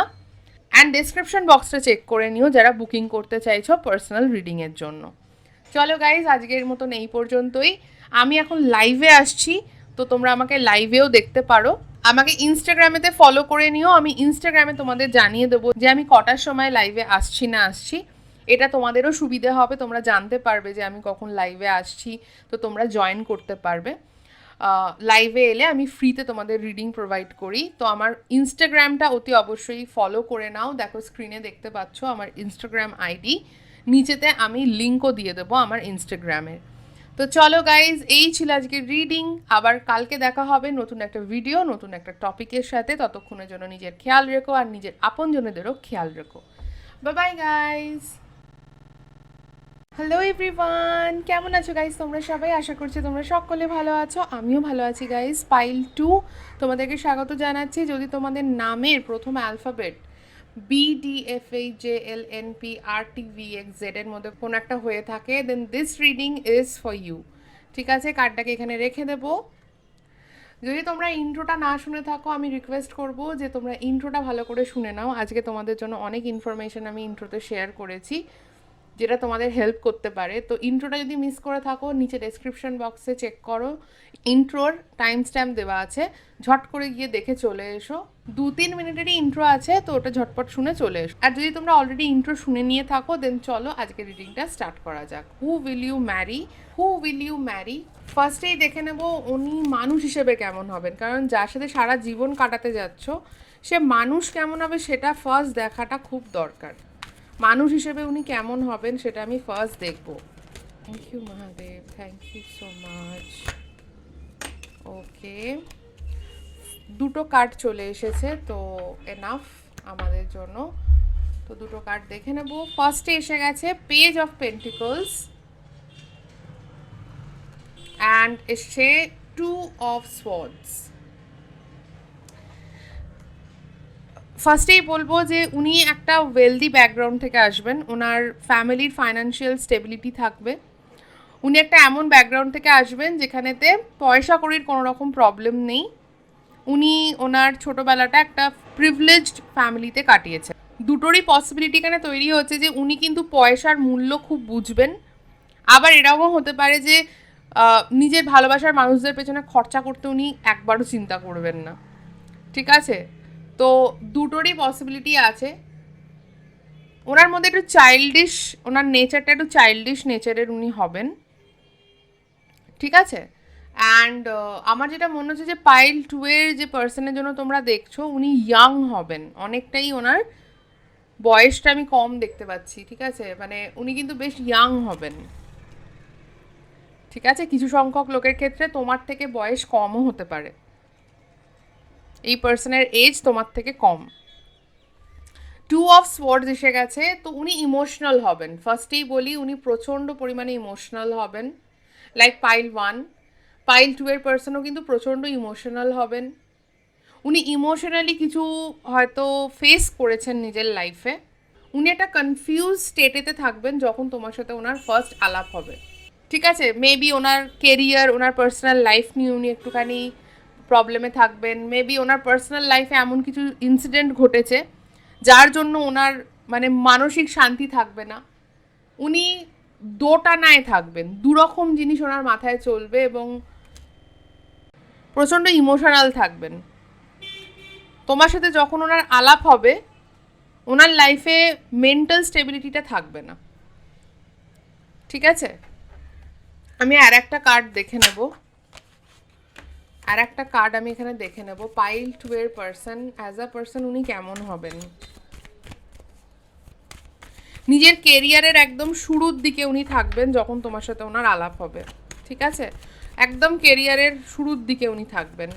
অ্যান্ড ডেসক্রিপশন বক্সটা চেক করে নিও যারা বুকিং করতে চাইছো পার্সোনাল রিডিংয়ের জন্য। চলো গাইজ, আজকের মতন এই পর্যন্তই। আমি এখন লাইভে আসছি, তো তোমরা আমাকে লাইভেও দেখতে পারো। আমাকে ইনস্টাগ্রামেতে ফলো করে নিও, আমি ইনস্টাগ্রামে তোমাদের জানিয়ে দেবো যে আমি কটার সময় লাইভে আসছি না আসছি। এটা তোমাদেরও সুবিধে হবে, তোমরা জানতে পারবে যে আমি কখন লাইভে আসছি, তো তোমরা জয়েন করতে পারবে। লাইভে এলে আমি ফ্রিতে তোমাদের রিডিং প্রোভাইড করি। তো আমার ইনস্টাগ্রামটা অতি অবশ্যই ফলো করে নাও, দেখো স্ক্রিনে দেখতে পাচ্ছ আমার ইনস্টাগ্রাম আইডি, নিচেতে আমি লিঙ্কও দিয়ে দেবো আমার ইনস্টাগ্রামের। তো চলো গাইজ, এই ছিল আজকের রিডিং। আবার কালকে দেখা হবে নতুন একটা ভিডিও, নতুন একটা টপিকের সাথে। ততক্ষণের জন্য নিজের খেয়াল রেখো, আর নিজের আপনজনেদেরও খেয়াল রেখো। Bye bye guys. Hello everyone, কেমন আছো গাইজ তোমরা সবাই? আশা করছি তোমরা সকলে ভালো আছো, আমিও ভালো আছি গাইজ। পাইল 2 তোমাদেরকে স্বাগত জানাচ্ছি। যদি তোমাদের নামের প্রথম অ্যালফাবেট BDFAJLNPRTVXZ এর মধ্যে কোনো একটা হয়ে থাকে, then this reading is for you, ঠিক আছে। কার্ডটাকে এখানে রেখে দেবো। যদি তোমরা ইন্ট্রোটা না শুনে থাকো, আমি রিকোয়েস্ট করব যে তোমরা ইন্ট্রোটা ভালো করে শুনে নাও। আজকে তোমাদের জন্য অনেক ইনফরমেশন আমি ইন্ট্রোতে শেয়ার করেছি, যেটা তোমাদের হেল্প করতে পারে। তো ইন্ট্রোটা যদি মিস করে থাকো, নিচে ডেসক্রিপশন বক্সে চেক করো, ইন্ট্রোর টাইম স্ট্যাম্প দেওয়া আছে, ঝট করে গিয়ে দেখে চলে এসো। 2-3 মিনিটেরই ইন্ট্রো আছে, তো ওটা ঝটপট শুনে চলে এসো। আর যদি তোমরা অলরেডি ইন্ট্রো শুনে নিয়ে থাকো, দেন চলো আজকে রিডিংটা স্টার্ট করা যাক। Who will you marry? Who will you marry? ফার্স্টেই দেখে নেব উনি মানুষ হিসেবে কেমন হবেন, কারণ যার সাথে সারা জীবন কাটাতে যাচ্ছ সে মানুষ কেমন হবে সেটা ফার্স্ট দেখাটা খুব দরকার। মানুষ হিসেবে উনি কেমন হবেন সেটা আমি ফার্স্ট দেখব। Thank you Mahadev, thank you so much. Okay, দুটো কার্ড চলে এসেছে, তো এনাফ আমাদের জন্য। তো দুটো কার্ড দেখে নেব। ফার্স্টে এসে গেছে পেজ অফ পেন্টিকলস, অ্যান্ড এসছে 2 অফ সোয়ার্ডস। ফার্স্টেই বলবো যে উনি একটা ওয়েলদি ব্যাকগ্রাউন্ড থেকে আসবেন, ওনার ফ্যামিলির ফাইন্যান্সিয়াল স্টেবিলিটি থাকবে। উনি একটা এমন ব্যাকগ্রাউন্ড থেকে আসবেন যেখানেতে পয়সা কড়ির কোনো রকম প্রবলেম নেই। উনি ওনার ছোটোবেলাটা একটা প্রিভিলেজড ফ্যামিলিতে কাটিয়েছেন। দুটোরই পসিবিলিটি এখানে তৈরি হচ্ছে যে উনি কিন্তু পয়সার মূল্য খুব বুঝবেন। আবার এরকমও হতে পারে যে নিজের ভালোবাসার মানুষদের পেছনে খরচা করতে উনি একবারও চিন্তা করবেন না, ঠিক আছে। তো দুটোরই পসিবিলিটি আছে। ওনার মধ্যে একটু চাইল্ডিশ, ওনার নেচারটা একটু চাইল্ডিশ নেচারের উনি হবেন, ঠিক আছে। অ্যান্ড আমার যেটা মনে হচ্ছে যে পাইল 2 এর যে পার্সনের জন্য তোমরা দেখছো, উনি ইয়াং হবেন অনেকটাই, ওনার বয়সটা আমি কম দেখতে পাচ্ছি, ঠিক আছে, মানে উনি কিন্তু বেশ ইয়াং হবেন, ঠিক আছে। কিছু সংখ্যক লোকের ক্ষেত্রে তোমার থেকে বয়স কমও হতে পারে, এই পার্সনের এজ তোমার থেকে কম। 2 অফ সোয়ার্ডস এসে গেছে, তো উনি ইমোশনাল হবেন, ফার্স্টেই বলি উনি প্রচণ্ড পরিমাণে ইমোশনাল হবেন, লাইক পাইল 1। পাইল 2 এর পার্সনও কিন্তু প্রচণ্ড ইমোশনাল হবেন। উনি ইমোশনালি কিছু হয়তো ফেস করেছেন নিজের লাইফে। উনি একটা কনফিউজ স্টেটেতে থাকবেন যখন তোমার সাথে ওনার ফার্স্ট আলাপ হবে, ঠিক আছে। মেবি ওনার কেরিয়ার, ওনার পার্সোনাল লাইফ নিয়ে উনি একটুখানি প্রবলেমে থাকবেন। মেবি ওনার পার্সোনাল লাইফে এমন কিছু ইনসিডেন্ট ঘটেছে যার জন্য ওনার মানে মানসিক শান্তি থাকবে না। উনি দোটানায় থাকবেন, দুরকম জিনিস ওনার মাথায় চলবে এবং প্রচণ্ড ইমোশনাল থাকবেন। তোমার সাথে যখন ওনার আলাপ হবে, ওনার লাইফে মেন্টাল স্টেবিলিটিটা থাকবে না, ঠিক আছে। আমি আর একটা কার্ড দেখে নেব, আর একটা কার্ড আমি এখানে দেখে নেব। পাইল 2 এর পার্সন অ্যাজ আ পার্সন উনি কেমন হবেন। নিজের কেরিয়ারের একদম শুরুর দিকে উনি থাকবেন যখন তোমার সাথে ওনার আলাপ হবে, ঠিক আছে, একদম কেরিয়ারের শুরুর দিকে উনি থাকবেন।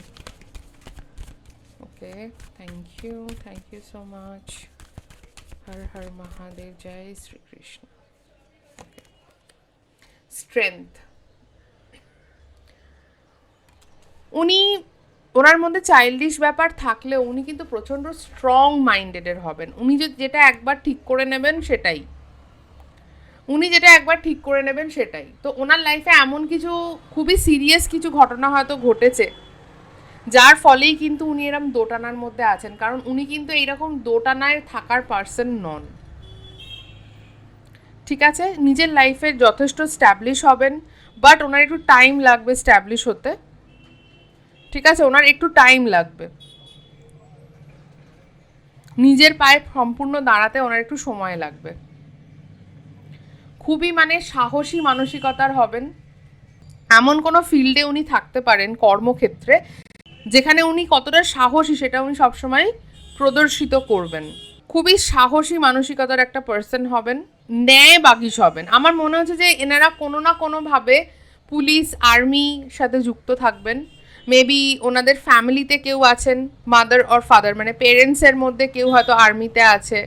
Okay, thank you so much. Har Har Mahadev, জয় শ্রীকৃষ্ণ। স্ট্রেংথ, উনি, ওনার মধ্যে চাইল্ডিশ ব্যাপার থাকলেও উনি কিন্তু প্রচণ্ড স্ট্রং মাইন্ডেডের হবেন। উনি যেটা একবার ঠিক করে নেবেন সেটাই, উনি যেটা একবার ঠিক করে নেবেন সেটাই। তো ওনার লাইফে এমন কিছু খুবই সিরিয়াস কিছু ঘটনা হয়তো ঘটেছে যার ফলেই কিন্তু উনি এরকম দোটানার মধ্যে আছেন, কারণ উনি কিন্তু এইরকম দোটানায় থাকার পার্সন নন, ঠিক আছে। নিজের লাইফে যথেষ্ট স্ট্যাবলিশ হবেন, বাট ওনার একটু টাইম লাগবে স্ট্যাবলিশ হতে, ঠিক আছে, ওনার একটু টাইম লাগবে নিজের পায়ে সম্পূর্ণ দাঁড়াতে, ওনার একটু সময় লাগবে। খুবই মানে সাহসী মানসিকতার হবেন। এমন কোনো ফিল্ডে উনি থাকতে পারেন কর্মক্ষেত্রে যেখানে উনি কতটা সাহসী সেটা উনি সবসময় প্রদর্শিত করবেন। খুবই সাহসী মানসিকতার একটা পার্সন হবেন, ন্যায়বাগীশ হবেন। আমার মনে হচ্ছে যে এনারা কোনো না কোনোভাবে পুলিশ, আর্মির সাথে যুক্ত থাকবেন। মেবি ওনাদের ফ্যামিলিতে কেউ আছেন, মাদার অর ফাদার, মানে পেরেন্টসের মধ্যে কেউ হয়তো আর্মিতে আছে।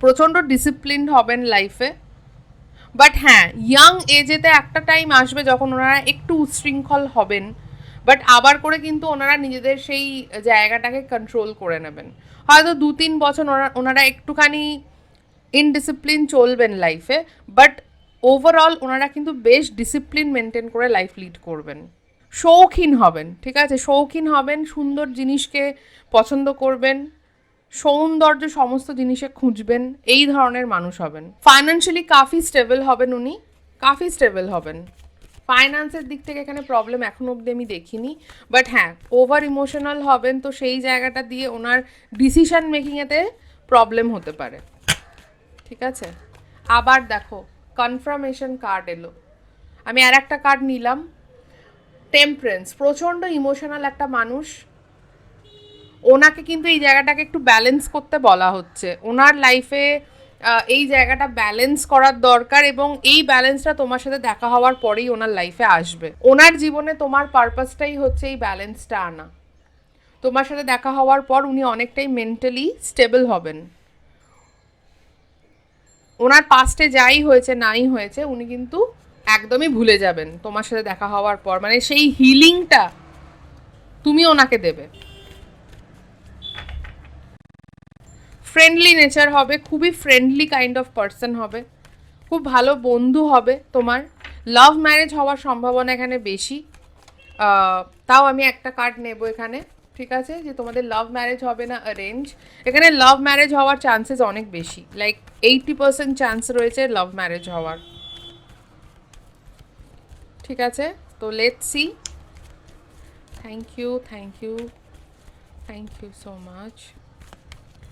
প্রচণ্ড ডিসিপ্লিনড হবেন লাইফে, বাট হ্যাঁ, ইয়াং এজেতে একটা টাইম আসবে যখন ওনারা একটু উচ্ছৃঙ্খল হবেন, বাট আবার করে কিন্তু ওনারা নিজেদের সেই জায়গাটাকে কন্ট্রোল করে নেবেন। হয়তো 2-3 বছর ওনারা একটুখানি ইনডিসিপ্লিন চলবেন লাইফে, বাট ওভারঅল ওনারা কিন্তু বেশ ডিসিপ্লিন মেনটেন করে লাইফ লিড করবেন। শৌখিন হবেন, ঠিক আছে, শৌখিন হবেন, সুন্দর জিনিসকে পছন্দ করবেন, সৌন্দর্য সমস্ত জিনিসে খুঁজবেন, এই ধরনের মানুষ হবেন। ফাইন্যান্সিয়ালি কাফি স্টেবল হবেন উনি, কাফি স্টেবল হবেন। ফাইন্যান্সের দিক থেকে এখানে প্রবলেম এখনো অবধি আমি দেখিনি, বাট হ্যাঁ ওভার ইমোশনাল হবেন, তো সেই জায়গাটা দিয়ে ওনার ডিসিশন মেকিংয়েতে প্রবলেম হতে পারে, ঠিক আছে। আবার দেখো কনফার্মেশন কার্ড এলো, আমি আর একটা কার্ড নিলাম, টেম্পারেন্স। প্রচণ্ড ইমোশনাল একটা মানুষ, ওনাকে কিন্তু এই জায়গাটাকে একটু ব্যালেন্স করতে বলা হচ্ছে। ওনার লাইফে এই জায়গাটা ব্যালেন্স করার দরকার, এবং এই ব্যালেন্সটা তোমার সাথে দেখা হওয়ার পরেই ওনার লাইফে আসবে। ওনার জীবনে তোমার পারপাসটাই হচ্ছে এই ব্যালেন্সটা আনা। তোমার সাথে দেখা হওয়ার পর উনি অনেকটাই মেন্টালি স্টেবল হবেন। ওনার পাস্টে যাই হয়েছে নাই হয়েছে উনি কিন্তু একদমই ভুলে যাবেন তোমার সাথে দেখা হওয়ার পর, মানে সেই হিলিংটা তুমি ওনাকে দেবে। ফ্রেন্ডলি নেচার হবে, খুবই ফ্রেন্ডলি কাইন্ড অফ পার্সন হবে, খুব ভালো বন্ধু হবে তোমার। লাভ ম্যারেজ হওয়ার সম্ভাবনা এখানে বেশি, তাও আমি একটা কার্ড নেব এখানে, ঠিক আছে, যে তোমাদের লাভ ম্যারেজ হবে না অ্যারেঞ্জ। এখানে লাভ ম্যারেজ হওয়ার চান্সেস অনেক বেশি, লাইক 80% চান্স রয়েছে লাভ ম্যারেজ হওয়ার, ঠিক আছে। তো let's see. Thank you, thank you, thank you so much,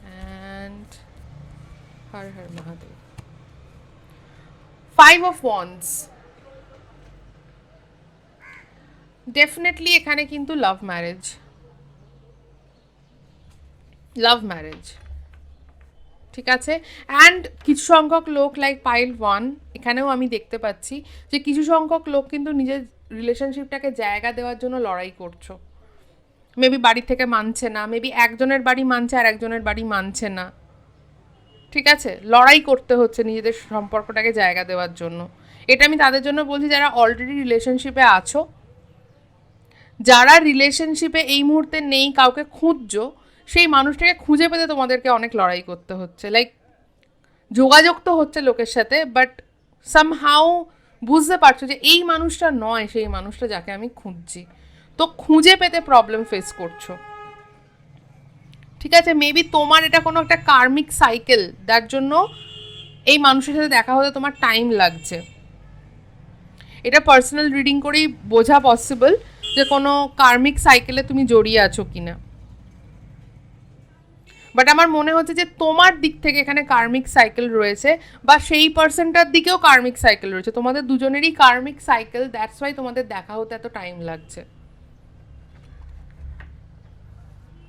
and Har Har Mahadev. 5 of Wands, ডেফিনেটলি এখানে কিন্তু লাভ ম্যারেজ, ঠিক আছে। অ্যান্ড কিছু সংখ্যক লোক লাইক পাইল ওয়ান, এখানেও আমি দেখতে পাচ্ছি যে কিছু সংখ্যক লোক কিন্তু নিজের রিলেশনশিপটাকে জায়গা দেওয়ার জন্য লড়াই করছো। মেবি বাড়ি থেকে মানছে না, মেবি একজনের বাড়ি মানছে আর একজনের বাড়ি মানছে না, ঠিক আছে, লড়াই করতে হচ্ছে নিজেদের সম্পর্কটাকে জায়গা দেওয়ার জন্য। এটা আমি তাদের জন্য বলছি যারা অলরেডি রিলেশনশিপে আছো। যারা রিলেশনশিপে এই মুহূর্তে নেই, কাউকে খুঁজছো, সেই মানুষটাকে খুঁজে পেতে তোমাদেরকে অনেক লড়াই করতে হচ্ছে। লাইক যোগাযোগ তো হচ্ছে লোকের সাথে, বাট সামহাউ বুঝতে পারছো যে এই মানুষটা নয় সেই মানুষটা যাকে আমি খুঁজছি, তো খুঁজে পেতে প্রবলেম ফেস করছো, ঠিক আছে। মেবি তোমার এটা কোনো একটা কার্মিক সাইকেল, যার জন্য এই মানুষের সাথে দেখা হতে তোমার টাইম লাগছে। এটা পার্সোনাল রিডিং করেই বোঝা পসিবল যে কোনো কার্মিক সাইকেলে তুমি জড়িয়ে আছো কিনা। বাট আমার মনে হচ্ছে যে তোমার দিক থেকে এখানে কার্মিক সাইকেল রয়েছে, বা সেই পার্সনটার দিকেও কার্মিক সাইকেল রয়েছে, তোমাদের দুজনেরই কার্মিক সাইকেল, দ্যাটস ওয়াই তোমাদের দেখা হতে এত টাইম লাগছে।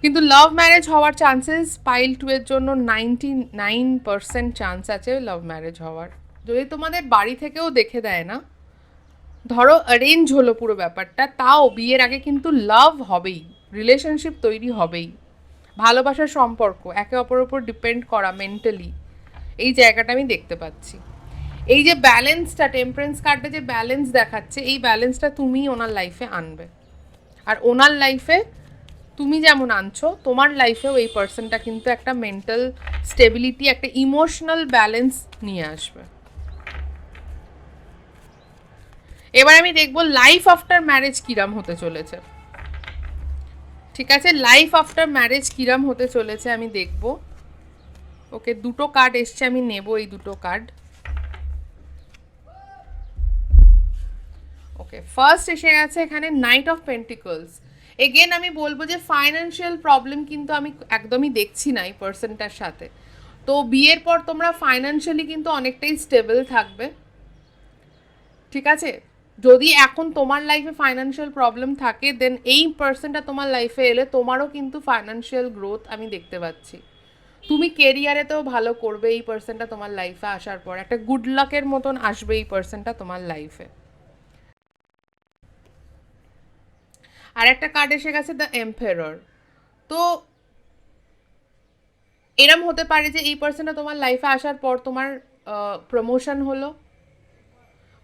কিন্তু লাভ ম্যারেজ হওয়ার চান্সেস পাইল টু এর জন্য 99% চান্স আছে লাভ ম্যারেজ হওয়ার, যদি তোমাদের বাড়ি থেকেও দেখে দেয় না, ধরো অ্যারেঞ্জ হলো পুরো ব্যাপারটা, তাও বিয়ের আগে কিন্তু লাভ হবেই, রিলেশনশিপ তৈরি হবেই, ভালোবাসার সম্পর্ক, একে অপরের উপর ডিপেন্ড করা মেন্টালি, এই জায়গাটা আমি দেখতে পাচ্ছি। এই যে ব্যালেন্সটা, টেম্পারেন্স কার্ডে যে ব্যালেন্স দেখাচ্ছে, এই ব্যালেন্সটা তুমি ওনার লাইফে আনবে, আর ওনার লাইফে তুমি যেমন আনছো তোমার লাইফেও এই পার্সনটা কিন্তু একটা মেন্টাল স্টেবিলিটি, একটা ইমোশনাল ব্যালেন্স নিয়ে আসবে। এবার আমি দেখবো লাইফ আফটার ম্যারেজ কিরাম হতে চলেছে, ঠিক আছে, লাইফ আফটার ম্যারেজ কিরাম হতে চলেছে আমি দেখব। ওকে, দুটো কার্ড এসছে, আমি নেব এই দুটো কার্ড। ওকে, ফার্স্ট এসে গেছে এখানে নাইট অফ পেন্টিকলস। এগেন আমি বলবো যে ফাইন্যান্সিয়াল প্রবলেম কিন্তু আমি একদমই দেখছি না এই পার্সনটার সাথে। তো বিয়ের পর তোমরা ফাইন্যান্সিয়ালি কিন্তু অনেকটাই স্টেবল থাকবে, ঠিক আছে। যদি এখন তোমার লাইফে ফাইন্যান্সিয়াল প্রবলেম থাকে, দেন এই পার্সনটা তোমার লাইফে এলে তোমারও কিন্তু ফাইন্যান্সিয়াল গ্রোথ আমি দেখতে পাচ্ছি। তুমি কেরিয়ারেতেও ভালো করবে এই পার্সনটা তোমার লাইফে আসার পর, একটা গুড লাকের মতন আসবে এই পার্সনটা তোমার লাইফে। আর একটা কার্ড এসে গেছে দ্য এম্পায়ার। তো এরম হতে পারে যে এই পার্সনটা তোমার লাইফে আসার পর তোমার প্রমোশন হলো,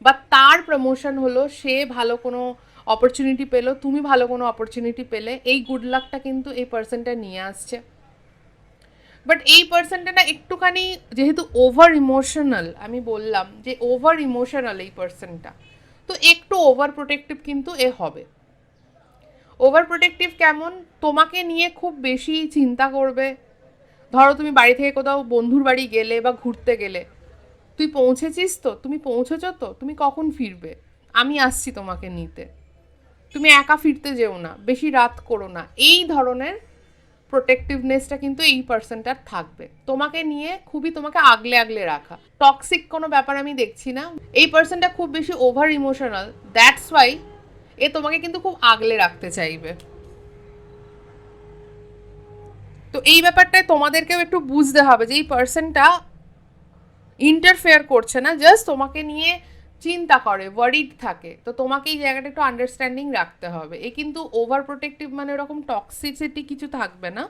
বা তার প্রমোশন হলো, সে ভালো কোনো অপরচুনিটি পেলো, তুমি ভালো কোনো অপরচুনিটি পেলে, এই গুড লাকটা কিন্তু এই পার্সনটা নিয়ে আসছে। বাট এই পার্সনটা না একটুখানি, যেহেতু ওভার ইমোশনাল, আমি বললাম যে ওভার ইমোশনাল এই পার্সনটা, তো একটু ওভার প্রোটেক্টিভ কিন্তু এ হবে। ওভার প্রোটেক্টিভ কেমন, তোমাকে নিয়ে খুব বেশি চিন্তা করবে। ধরো তুমি বাড়ি থেকে কোথাও বন্ধুর বাড়ি গেলে বা ঘুরতে গেলে, তুই পৌঁছেছিস তো, তুমি পৌঁছেছ তো, তুমি কখন ফিরবে, আমি আসছি তোমাকে নিতে, তুমি একা ফিরতে যেও না, বেশি রাত করো না, এই ধরনের প্রোটেক্টিভনেসটা কিন্তু এই পার্সনটার থাকবে, তোমাকে নিয়ে খুবই তোমাকে আগলে আগলে রাখা। টক্সিক কোনো ব্যাপার আমি দেখছি না, এই পার্সনটা খুব বেশি over emotional, that's Y A তোমাকে কিন্তু খুব আগলে রাখতে চাইবে। তো এই ব্যাপারটায় তোমাদেরকেও একটু বুঝতে হবে যে এই পার্সনটা ইন্টারফেয়ার করছে না, জাস্ট তোমাকে নিয়ে চিন্তা করে, ওয়ারিড থাকে, তো তোমাকে এই জায়গাটা একটু আন্ডারস্ট্যান্ডিং রাখতে হবে। এ কিন্তু ওভার প্রোটেক্টিভ মানে ওরকম টক্সিসিটি কিছু থাকবে না,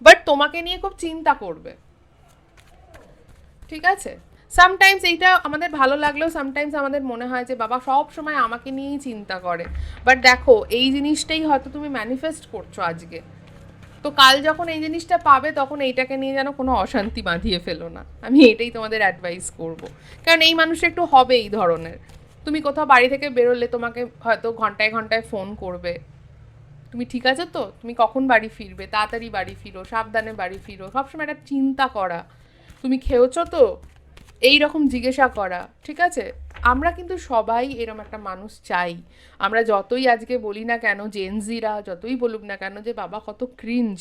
বাট তোমাকে নিয়ে খুব চিন্তা করবে, ঠিক আছে। সামটাইমস এইটা আমাদের ভালো লাগলেও সামটাইমস আমাদের মনে হয় যে বাবা সব সময় আমাকে নিয়েই চিন্তা করে, বাট দেখো এই জিনিসটাই হয়তো তুমি ম্যানিফেস্ট করছো আজকে, তো কাল যখন এই জিনিসটা পাবে তখন এইটাকে নিয়ে যেন কোনো অশান্তি বাঁধিয়ে ফেলো না, আমি এটাই তোমাদের অ্যাডভাইস করব। কারণ এই মানুষটা একটু হবে এই ধরনের, তুমি কোথাও বাড়ি থেকে বেরোলে তোমাকে হয়তো ঘন্টায় ঘন্টায় ফোন করবে, তুমি ঠিক আছো তো, তুমি কখন বাড়ি ফিরবে, তাড়াতাড়ি বাড়ি ফিরো, সাবধানে বাড়ি ফিরো, সবসময় একটা চিন্তা করা, তুমি খেয়েছো তো, এই রকম জিজ্ঞাসা করা, ঠিক আছে। আমরা কিন্তু সবাই এরকম একটা মানুষ চাই। আমরা যতই আজকে বলি না কেন, জেনজিরা যতই বলুক না কেন যে বাবা কত ক্রিঞ্জ,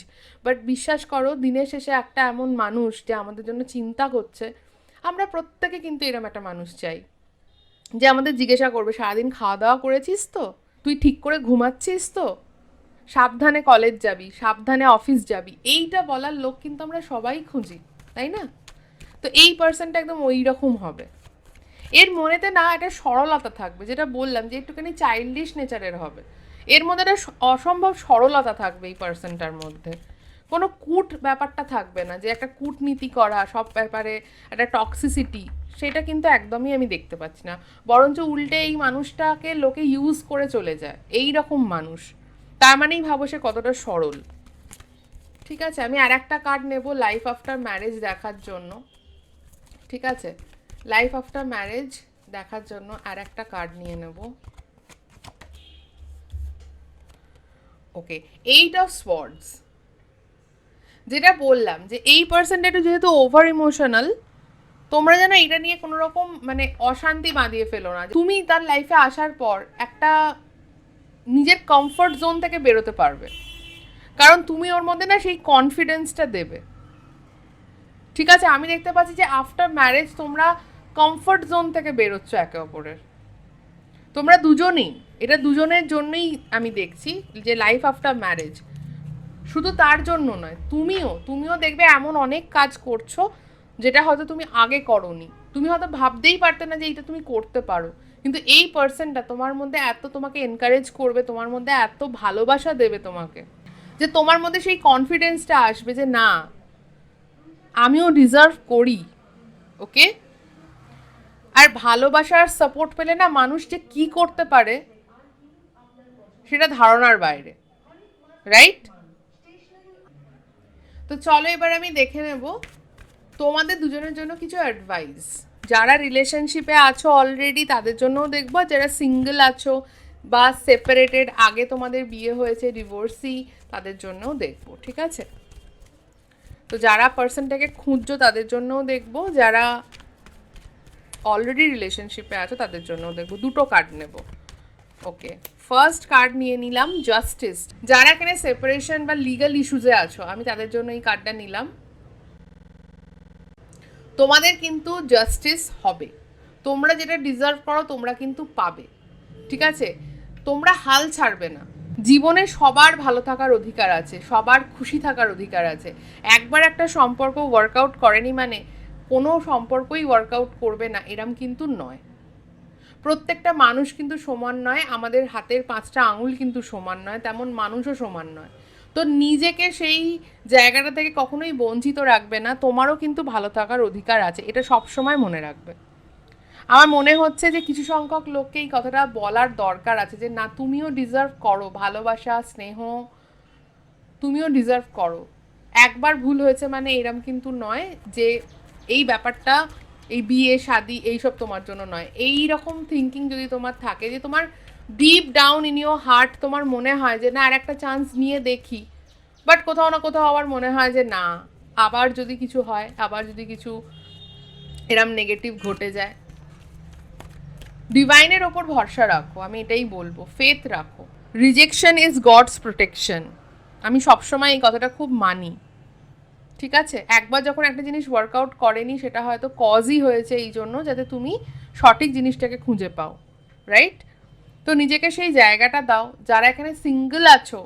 বাট বিশ্বাস করো দিনের শেষে একটা এমন মানুষ যে আমাদের জন্য চিন্তা করছে, আমরা প্রত্যেকে কিন্তু এরকম একটা মানুষ চাই, যে আমাদের জিজ্ঞাসা করবে সারাদিন খাওয়া দাওয়া করেছিস তো, তুই ঠিক করে ঘুমাচ্ছিস তো, সাবধানে কলেজ যাবি, সাবধানে অফিস যাবি, এইটা বলার লোক কিন্তু আমরা সবাই খুঁজি, তাই না? তো এই পার্সনটা একদম ওই রকম হবে। এর মনেতে না একটা সরলতা থাকবে, যেটা বললাম যে একটুখানি চাইল্ডিশ নেচারের হবে। এর মধ্যে একটা অসম্ভব সরলতা থাকবে এই পার্সনটার মধ্যে। কোনো কূট ব্যাপারটা থাকবে না, যে একটা কূটনীতি করা সব ব্যাপারে, একটা টক্সিসিটি, সেটা কিন্তু একদমই আমি দেখতে পাচ্ছি না। বরঞ্চ উল্টে এই মানুষটাকে লোকে ইউজ করে চলে যায়, এই রকম মানুষ। তার মানেই ভাবো সে কতটা সরল। ঠিক আছে, আমি আর একটা কার্ড নেব লাইফ আফটার ম্যারেজ দেখার জন্য। ঠিক আছে, লাইফ আফটার ম্যারেজ দেখার জন্য আর একটা কার্ড নিয়ে নেব। ওকে, 8 অফ সোয়ার্ডস। যেটা বললাম যে এই পার্সনটা একটু যেহেতু ওভার ইমোশনাল, তোমরা যেন এটা নিয়ে কোনো রকম মানে অশান্তি বাঁধিয়ে ফেলো না। তুমি তার লাইফে আসার পর একটা নিজের কমফর্ট জোন থেকে বেরোতে পারবে, কারণ তুমি ওর মধ্যে না সেই কনফিডেন্সটা দেবে। ঠিক আছে, আমি দেখতে পাচ্ছি যে আফটার ম্যারেজ তোমরা কমফর্ট জোন থেকে বেরোচ্ছ একে অপরের, তোমরা দুজনেই। এটা দুজনের জন্যই আমি দেখছি যে লাইফ আফটার ম্যারেজ। শুধু তার জন্য নয়, তুমিও দেখবে এমন অনেক কাজ করছো যেটা হয়তো তুমি আগে করোনি। তুমি হয়তো ভাবতেই পারতে না যে এইটা তুমি করতে পারো, কিন্তু এই পার্সনটা তোমার মধ্যে এত তোমাকে এনকারেজ করবে, তোমার মধ্যে এত ভালোবাসা দেবে তোমাকে, যে তোমার মধ্যে সেই কনফিডেন্সটা আসবে যে না, আমিও ডিজার্ভ করি। ওকে, আর ভালোবাসার সাপোর্ট পেলে না মানুষ যে কি করতে পারে সেটা ধারণার বাইরে, রাইট? তো চলো এবার আমি দেখে নেব তোমাদের দুজনের জন্য কিছু অ্যাডভাইস। যারা রিলেশনশিপে আছো অলরেডি তাদের জন্যও দেখবো, যারা সিঙ্গেল আছো বা সেপারেটেড, আগে তোমাদের বিয়ে হয়েছে, ডিভোর্সি, তাদের জন্যও দেখবো। ঠিক আছে, তো যারা পার্সনটাকে খুঁজছো তাদের জন্যও দেখবো, যারা অলরেডি রিলেশনশিপে আছো তাদের জন্যও দেখবো। দুটো কার্ড নেব। ওকে, ফার্স্ট কার্ড নিয়ে নিলাম জাস্টিস। যারা এখানে সেপারেশন বা লিগাল ইস্যুজে আছো, আমি তাদের জন্য এই কার্ডটা নিলাম। তোমাদের কিন্তু জাস্টিস হবে, তোমরা যেটা ডিজার্ভ করো তোমরা কিন্তু পাবে। ঠিক আছে, তোমরা হাল ছাড়বে না। জীবনে সবার ভালো থাকার অধিকার আছে, সবার খুশি থাকার অধিকার আছে। একবার একটা সম্পর্ক ওয়ার্কআউট করেনি মানে কোনো সম্পর্কই ওয়ার্কআউট করবে না এরম কিন্তু নয়। প্রত্যেকটা মানুষ কিন্তু সমান নয়, আমাদের হাতের 5টা আঙুল কিন্তু সমান নয়, তেমন মানুষও সমান নয়। তো নিজেকে সেই জায়গাটা থেকে কখনোই বঞ্চিত রাখবে না, তোমারও কিন্তু ভালো থাকার অধিকার আছে, এটা সবসময় মনে রাখবে। আমার মনে হচ্ছে যে কিছু সংখ্যক লোককে এই কথাটা বলার দরকার আছে যে না, তুমিও ডিজার্ভ করো ভালোবাসা, স্নেহ, তুমিও ডিজার্ভ করো। একবার ভুল হয়েছে মানে এরম কিন্তু নয় যে এই ব্যাপারটা, এই বিয়ে শাদি এইসব তোমার জন্য নয়। এই রকম থিঙ্কিং যদি তোমার থাকে, যে তোমার deep down in your heart তোমার মনে হয় যে না আর একটা চান্স নিয়ে দেখি, বাট কোথাও না কোথাও আবার মনে হয় যে না, আবার যদি কিছু হয়, আবার যদি কিছু এরম নেগেটিভ ঘটে যায়, ডিভাইনের ওপর ভরসা রাখো, আমি এটাই বলবো, ফেথ রাখো। রিজেকশন ইজ গডস প্রোটেকশন, আমি সবসময় এই কথাটা খুব মানি। ঠিক আছে, একবার যখন একটা জিনিস ওয়ার্কআউট করেনি সেটা হয়তো কজই হয়েছে এই জন্য যাতে তুমি সঠিক জিনিসটাকে খুঁজে পাও, রাইট? তো নিজেকে সেই জায়গাটা দাও। যারা এখানে সিঙ্গেল আছো,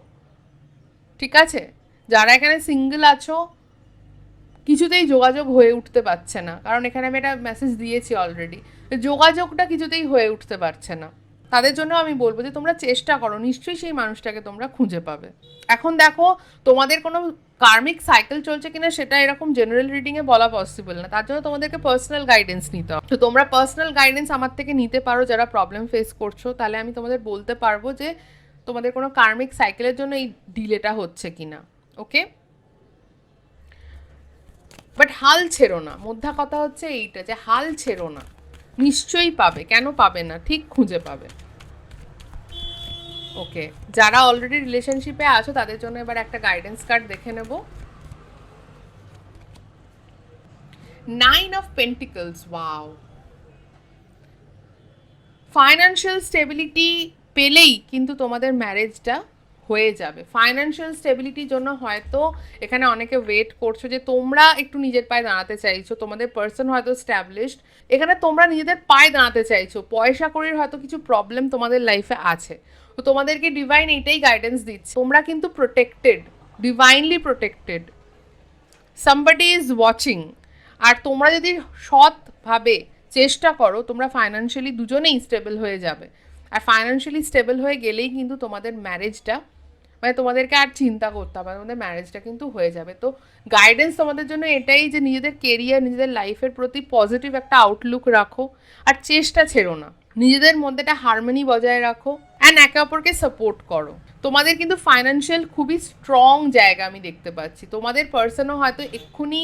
ঠিক আছে, যারা এখানে সিঙ্গেল আছো, কিছুতেই যোগাযোগ হয়ে উঠতে পারছে না, কারণ এখানে আমি একটা মেসেজ দিয়েছি অলরেডি, যোগাযোগটা কিছুতেই হয়ে উঠতে পারছে না, তাদের জন্য আমি বলবো যে তোমরা চেষ্টা করো, নিশ্চয়ই সেই মানুষটাকে তোমরা খুঁজে পাবে। এখন দেখো, তোমাদের কোনো কার্মিক সাইকেল চলছে কিনা সেটা এরকম জেনারেল রিডিংয়ে বলা পসিবল না, তার জন্য তোমাদেরকে পার্সোনাল গাইডেন্স নিতে হবে। তো তোমরা পার্সোনাল গাইডেন্স আমার থেকে নিতে পারো যারা প্রবলেম ফেস করছো, তাহলে আমি তোমাদের বলতে পারবো যে তোমাদের কোনো কার্মিক সাইকেলের জন্য এই ডিলেটা হচ্ছে কিনা। ওকে, বাট হাল ছেড়ো না, মোদ্দা কথা হচ্ছে এইটা যে হাল ছেড়ো না, নিশ্চয়ই পাবে, কেন পাবে না, ঠিক খুঁজে পাবে। ওকে, যারা অলরেডি রিলেশনশিপে আছো তাদের জন্য এবার একটা গাইডেন্স কার্ড দেখে নেব। 9 of pentacles, wow. Financial stability পেলেই কিন্তু তোমাদের ম্যারেজটা হয়ে যাবে। ফাইন্যান্সিয়াল স্টেবিলিটির জন্য হয়তো এখানে অনেকে ওয়েট করছো যে তোমরা একটু নিজের পায়ে দাঁড়াতে চাইছো, তোমাদের পার্সন হয়তো স্ট্যাবলিশড, এখানে তোমরা নিজেদের পায়ে দাঁড়াতে চাইছো, পয়সা কড়ির হয়তো কিছু প্রবলেম তোমাদের লাইফে আছে, তো তোমাদেরকে ডিভাইন এইটাই গাইডেন্স দিচ্ছে, তোমরা কিন্তু protected, divinely protected, somebody is watching. আর তোমরা যদি সৎভাবে চেষ্টা করো, তোমরা ফাইন্যান্সিয়ালি দুজনেই স্টেবল হয়ে যাবে। আর ফাইন্যান্সিয়ালি স্টেবল হয়ে গেলেই কিন্তু তোমাদের ম্যারেজটা, মানে তোমাদেরকে আর চিন্তা করতে হবে, তোমাদের ম্যারেজটা কিন্তু হয়ে যাবে। তো গাইডেন্স তোমাদের জন্য এটাই যে নিজেদের কেরিয়ার, নিজেদের লাইফের প্রতি পজিটিভ একটা আউটলুক রাখো, আর চেষ্টা ছেড়ো না, নিজেদের মধ্যে একটা হারমোনি বজায় রাখো, অ্যান্ড একে অপরকে সাপোর্ট করো। তোমাদের কিন্তু ফাইন্যান্সিয়াল খুবই স্ট্রং জায়গা আমি দেখতে পাচ্ছি। তোমাদের পার্সনও হয়তো এক্ষুনি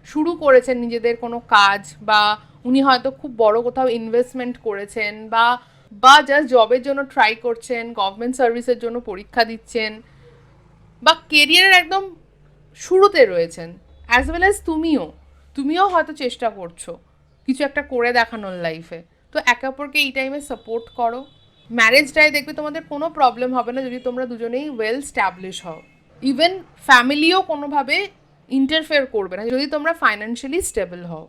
শুরু করেছেন নিজেদের কোনো কাজ, বা উনি হয়তো খুব বড় কোথাও ইনভেস্টমেন্ট করেছেন, বা বা জাস্ট জবের জন্য ট্রাই করছেন, গভর্নমেন্ট সার্ভিসের জন্য পরীক্ষা দিচ্ছেন, বা কেরিয়ারের একদম শুরুতে রয়েছেন। অ্যাজ ওয়েল অ্যাজ তুমিও হয়তো চেষ্টা করছো কিছু একটা করে দেখানোর লাইফে। তো একে অপরকে এই টাইমে সাপোর্ট করো। ম্যারেজটায় দেখবে তোমাদের কোনো প্রবলেম হবে না যদি তোমরা দুজনেই ওয়েল স্ট্যাবলিশ হও। ইভেন ফ্যামিলিও কোনোভাবে ইন্টারফেয়ার করবে না যদি তোমরা ফাইন্যান্সিয়ালি স্টেবল হও।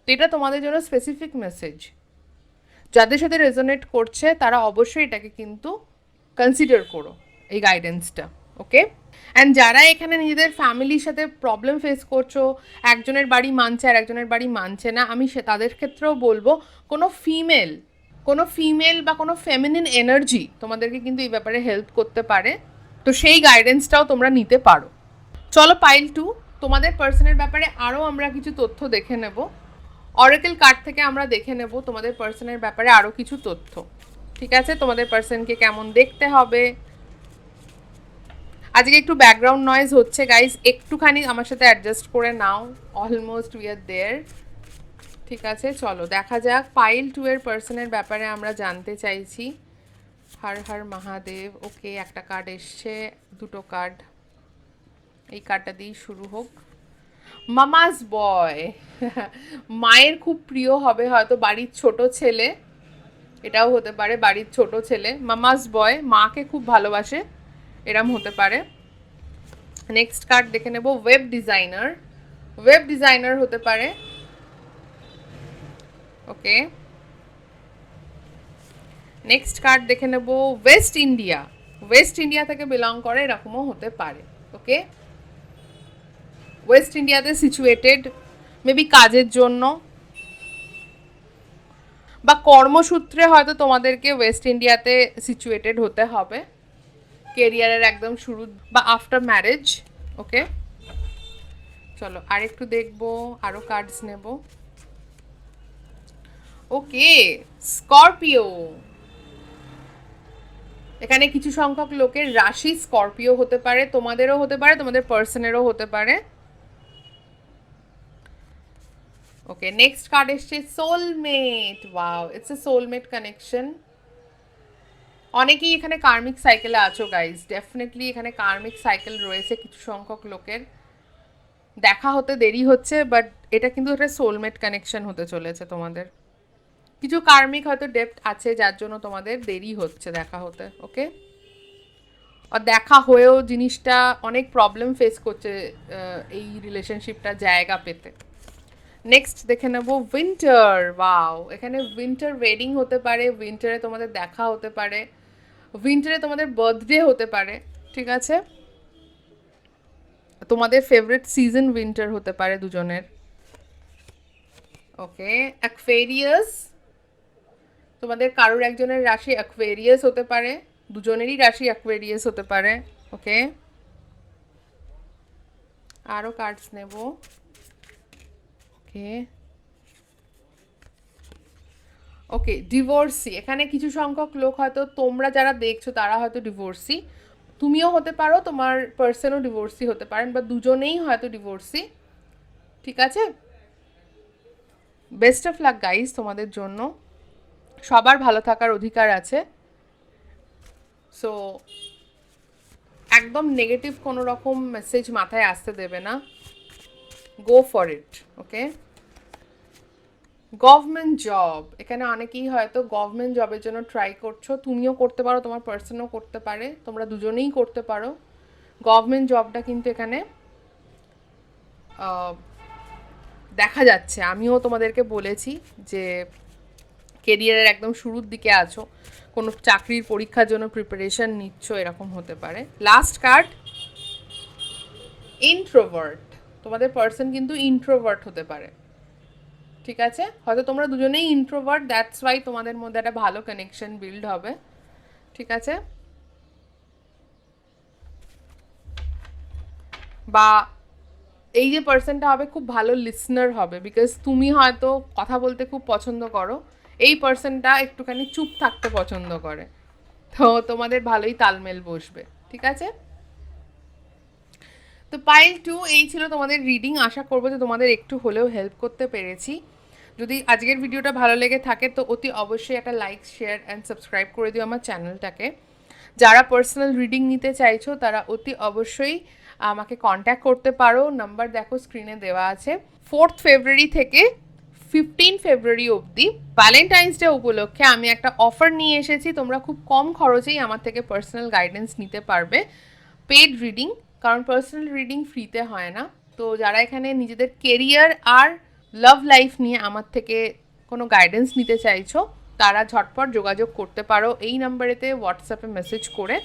তো এটা তোমাদের জন্য স্পেসিফিক মেসেজ। যাদের সাথে রেজোনেট করছে তারা অবশ্যই এটাকে কিন্তু কনসিডার করো, এই গাইডেন্সটা। ওকে, অ্যান্ড যারা এখানে নিজেদের ফ্যামিলির সাথে প্রবলেম ফেস করছো, একজনের বাড়ি মানছে আর একজনের বাড়ি মানছে না, আমি তাদের ক্ষেত্রেও বলবো কোনো ফিমেল বা কোনো ফেমিনিন এনার্জি তোমাদেরকে কিন্তু এই ব্যাপারে হেল্প করতে পারে। তো সেই গাইডেন্সটাও তোমরা নিতে পারো। চলো পাইল 2, তোমাদের পার্সনের ব্যাপারে আরও আমরা কিছু তথ্য দেখে নেব। অরেকেল কার্ড থেকে আমরা দেখে নেব তোমাদের পার্সনের ব্যাপারে আরও কিছু তথ্য। ঠিক আছে, তোমাদের পার্সনকে কেমন দেখতে হবে। আজকে একটু ব্যাকগ্রাউন্ড নয়েজ হচ্ছে গাইজ, একটুখানি আমার সাথে অ্যাডজাস্ট করে নাও, অলমোস্ট উই আর দেয়ার। ঠিক আছে, চলো দেখা যাক পাইল 2 এর পার্সনের ব্যাপারে আমরা জানতে চাইছি। হর হর মহাদেব। ওকে, একটা কার্ড এসছে, দুটো কার্ড, এই কার্ডটা দিয়েই শুরু হোক। মামাস বয়। মায়ের খুব প্রিয় হবে হয়তো, বাড়ির ছোট ছেলে, এটাও হতে পারে বাড়ির ছোট ছেলে। মামাস বয়, মাকে খুব ভালোবাসে, এরম হতে পারে। নেক্সট কার্ড দেখে নেব, ওয়েব ডিজাইনার হতে পারে। ওকে, নেক্সট কার্ড দেখে নেব, ওয়েস্ট ইন্ডিয়া থেকে বিলং করে, এরকমও হতে পারে। ওকে, ওয়েস্ট ইন্ডিয়াতে সিচুয়েটেড, মেবি কাজের জন্য বা কর্মসূত্রে হয়তো তোমাদেরকে ওয়েস্ট ইন্ডিয়াতে সিচুয়েটেড হতে হবে, কেরিয়ারের একদম শুরু বা আফটার ম্যারেজ। ওকে, চলো আরেকটু দেখবো, আরও কার্ডস নেব। ওকে, স্করপিও। এখানে কিছু সংখ্যক লোকের রাশি স্করপিও হতে পারে, তোমাদেরও হতে পারে, তোমাদের পার্সনেরও হতে পারে। ওকে, নেক্সট কার্ড এসছে soulmate. Wow, it's a soulmate connection. অনেকেই এখানে কার্মিক সাইকেলে আছো গাইজ, ডেফিনেটলি এখানে কার্মিক সাইকেল রয়েছে কিছু সংখ্যক লোকের, দেখা হতে দেরি হচ্ছে, বাট এটা কিন্তু একটা সোলমেট কানেকশন হতে চলেছে তোমাদের। কিছু কার্মিক হয়তো ডেপ্থ আছে যার জন্য তোমাদের দেরি হচ্ছে দেখা হতে। ওকে, আর দেখা হয়েও জিনিসটা অনেক প্রবলেম ফেস করছে এই রিলেশনশিপটা জায়গা পেতে। নেক্সট দেখে নেব উইন্টার। ওয়াও, এখানে উইন্টার ওয়েডিং হতে পারে, উইন্টারে তোমাদের দেখা হতে পারে, উইন্টারে তোমাদের বার্থডে হতে পারে। ঠিক আছে, তোমাদের ফেভারিট সিজন উইন্টার হতে পারে দুজনের। ওকে, অ্যাকুয়ারিয়াস, তোমাদের কারোর একজনের রাশি অ্যাকুয়ারিয়াস হতে পারে, দুজনেরই রাশি অ্যাকুয়ারিয়াস হতে পারে। ওকে, আরও কার্ডস নেব। ওকে, ওকে, ডিভোর্সি। এখানে কিছু সংখ্যক লোক হয়তো, তোমরা যারা দেখছো তারা হয়তো ডিভোর্সি, তুমিও হতে পারো, তোমার পার্সনও ডিভোর্সি হতে পারেন, বা দুজনেই হয়তো ডিভোর্সি। ঠিক আছে, বেস্ট অফ লাক গাইজ তোমাদের জন্য, সবার ভালো থাকার অধিকার আছে। সো একদম নেগেটিভ কোনো রকম মেসেজ মাথায় আসতে দেবে না, go for it. Okay, government job, এখানে অনেকেই হয়তো গভর্নমেন্ট জবের জন্য ট্রাই করছো, তুমিও করতে পারো, তোমার পার্সনও করতে পারে, তোমরা দুজনেই করতে পারো। গভর্নমেন্ট জবটা কিন্তু এখানে আহ, দেখা যাচ্ছে। আমিও তোমাদেরকে বলেছি যে কেরিয়ারের একদম শুরুর দিকে আছো, কোনো চাকরির পরীক্ষার জন্য প্রিপারেশন নিচ্ছ, এরকম হতে পারে। লাস্ট কার্ড ইন্ট্রোভার্ট, তোমাদের পার্সন কিন্তু ইন্ট্রোভার্ট হতে পারে, ঠিক আছে? হয়তো তোমরা দুজনেই ইন্ট্রোভার্ট, দ্যাটস ওয়াই তোমাদের মধ্যে একটা ভালো কানেকশন বিল্ড হবে, ঠিক আছে? বা এই যে পার্সনটা হবে খুব ভালো লিসনার হবে, বিকজ তুমি হয়তো কথা বলতে খুব পছন্দ করো, এই পার্সনটা একটুখানি চুপ থাকতে পছন্দ করে, তো তোমাদের ভালোই তালমেল বসবে, ঠিক আছে? তো পাইল 2 এই ছিল তোমাদের রিডিং। আশা করবো যে তোমাদের একটু হলেও হেল্প করতে পেরেছি। যদি আজকের ভিডিওটা ভালো লেগে থাকে তো অতি অবশ্যই একটা লাইক, শেয়ার অ্যান্ড সাবস্ক্রাইব করে দিও আমার চ্যানেলটাকে। যারা পার্সোনাল রিডিং নিতে চাইছো তারা অতি অবশ্যই আমাকে কন্ট্যাক্ট করতে পারো, নাম্বার দেখো স্ক্রিনে দেওয়া আছে। 4th ফেব্রুয়ারি থেকে 15 ফেব্রুয়ারি অবধি ভ্যালেন্টাইন্স ডে উপলক্ষে আমি একটা অফার নিয়ে এসেছি। তোমরা খুব কম খরচেই আমার থেকে পার্সোনাল গাইডেন্স নিতে পারবে, পেড রিডিং, কারণ পার্সোনাল রিডিং ফ্রিতে হয় না। তো যারা এখানে নিজেদের কেরিয়ার আর লাভ লাইফ নিয়ে আমার থেকে কোনো গাইডেন্স নিতে চাইছো তারা ঝটপট যোগাযোগ করতে পারো এই নাম্বারেতে হোয়াটসঅ্যাপে মেসেজ করে।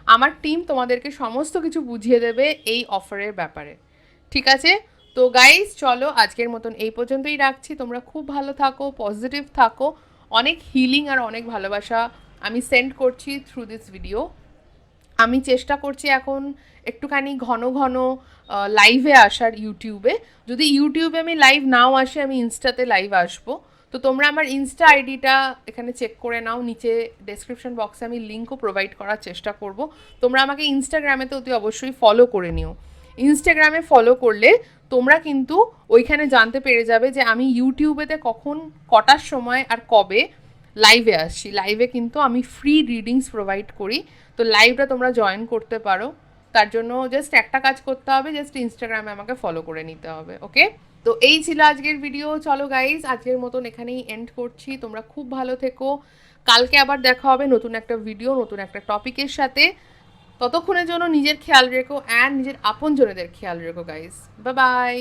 আমার টিম তোমাদেরকে সমস্ত কিছু বুঝিয়ে দেবে এই অফারের ব্যাপারে, ঠিক আছে? তো গাইজ চলো আজকের মতন এই পর্যন্তই রাখছি। তোমরা খুব ভালো থাকো, পজিটিভ থাকো, অনেক হিলিং আর অনেক ভালোবাসা আমি সেন্ড করছি থ্রু দিস ভিডিও। আমি চেষ্টা করছি এখন একটুখানি ঘন ঘন লাইভে আসার ইউটিউবে। যদি ইউটিউবে আমি লাইভ নাও আসি, আমি ইনস্টাতে লাইভ আসবো। তো তোমরা আমার ইনস্টা আইডিটা এখানে চেক করে নাও, নিচে ডেসক্রিপশন বক্সে আমি লিঙ্কও প্রোভাইড করার চেষ্টা করব। তোমরা আমাকে ইনস্টাগ্রামেতে অতি অবশ্যই ফলো করে নিও। ইনস্টাগ্রামে ফলো করলে তোমরা কিন্তু ওইখানে জানতে পেরে যাবে যে আমি ইউটিউবেতে কখন, কটার সময় আর কবে লাইভে আসছি। লাইভে কিন্তু আমি ফ্রি রিডিংস প্রোভাইড করি, তো লাইভটা তোমরা জয়েন করতে পারো। তার জন্য জাস্ট একটা কাজ করতে হবে, জাস্ট ইনস্টাগ্রামে আমাকে ফলো করে নিতে হবে, ওকে? তো এই ছিল আজকের ভিডিও। চলো গাইজ আজকের মতন এখানেই এন্ড করছি। তোমরা খুব ভালো থেকো, কালকে আবার দেখা হবে নতুন একটা ভিডিও, নতুন একটা টপিকের সাথে। ততক্ষণের জন্য নিজের খেয়াল রেখো অ্যান্ড নিজের আপনজনেদের খেয়াল রেখো গাইজ। Bye bye.